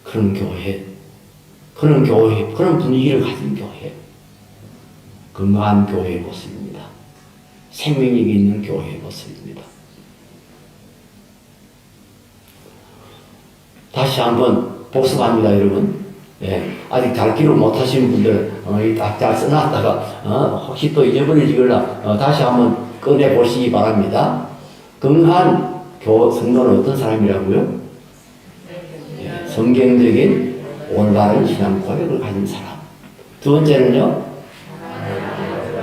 그런 교회, 그런 분위기를 가진 교회, 건강한 교회의 모습입니다. 생명력이 있는 교회의 모습입니다. 다시 한번 복습합니다, 여러분. 예, 아직 잘 기록 못하신 분들, 잘 써놨다가, 혹시 또 잊어버리시거나, 다시 한번 꺼내보시기 바랍니다. 건강한 성도는 어떤 사람이라고요? 예, 성경적인 올바른 신앙 고백을 가진 사람. 두 번째는요,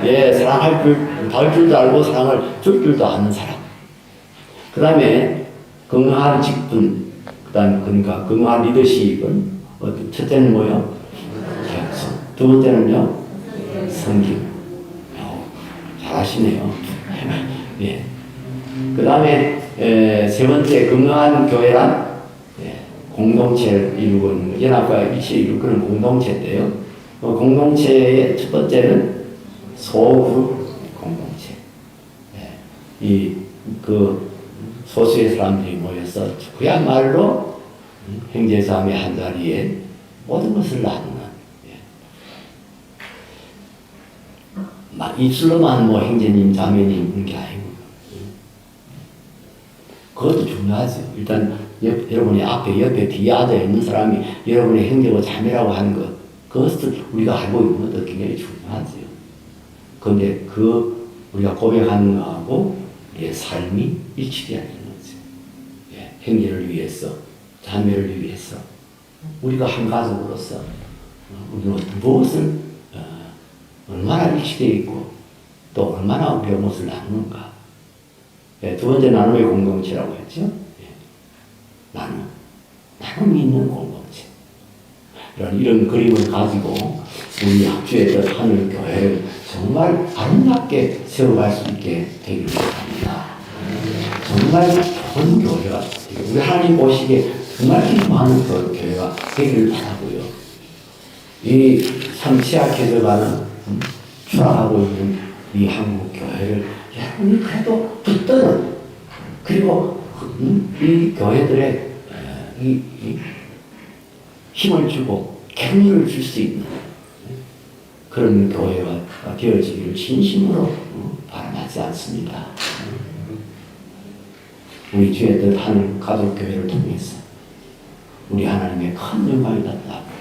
예, 사랑할 줄, 받을 줄도 알고 사랑을 줄 줄도 아는 사람. 그 다음에 건강한 직분, 그 다음에 그러니까 건강한 리더십은 첫째는 뭐요? 자율성. 두 번째는요? 성김. 잘하시네요. 예. 그 다음에 세 번째 건강한 교회란 공동체를 이루고 있는 거. 연합과 일치를 이루고 있는 공동체인데요. 공동체의 첫 번째는 소그룹 공동체. 소수의 사람들이 모여서 그야말로 형제자매 한 자리에 모든 것을 나누는, 입술로만 형제님, 자매님 있는 게 아니고, 그것도 중요하죠. 일단 여러분이 옆에 뒤에 앉아 있는 사람이 여러분의 형제고 자매라고 하는 것, 그것을 우리가 알고 있는 것도 굉장히 중요하죠. 그런데 우리가 고백하는 거하고 우리의 삶이 일치되어야 되는 거죠. 형제를 위해서, 자매를 위해서, 우리가 한 가족으로서 우리는 무엇을 얼마나 일치되어 있고 또 얼마나 우리가 무엇을 나누는가. 두 번째 나눔의 공동체라고 했죠. 나눔이 있는 공동체. 이런 그림을 가지고 우리 합주의 하늘교회를 정말 아름답게 세워갈 수 있게 되기를 바랍니다. 정말 좋은 교회가, 우리 하나님 보시기에 정말 기뻐하는 그 교회가 되기를 바라고요. 이 참 취약해져가는, 추락하고 있는 이 한국 교회를 여러분이 그래도 붙드는, 그리고 이 교회들의 이 힘을 주고 격려를 줄 수 있는 그런 교회가 되어지기를 진심으로 바라지 않습니다. 우리 주의 뜻 하늘 가족교회를 통해서 우리 하나님의 큰 영광이 나타나고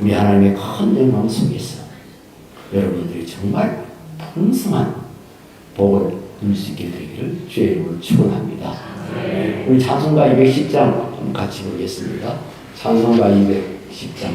우리 하나님의 큰 영광 속에서 여러분들이 정말 풍성한 복을 누릴 수 있게 되기를 주의 이름으로 축원합니다. 우리 찬송가 210장 같이 보겠습니다. 찬송가 210장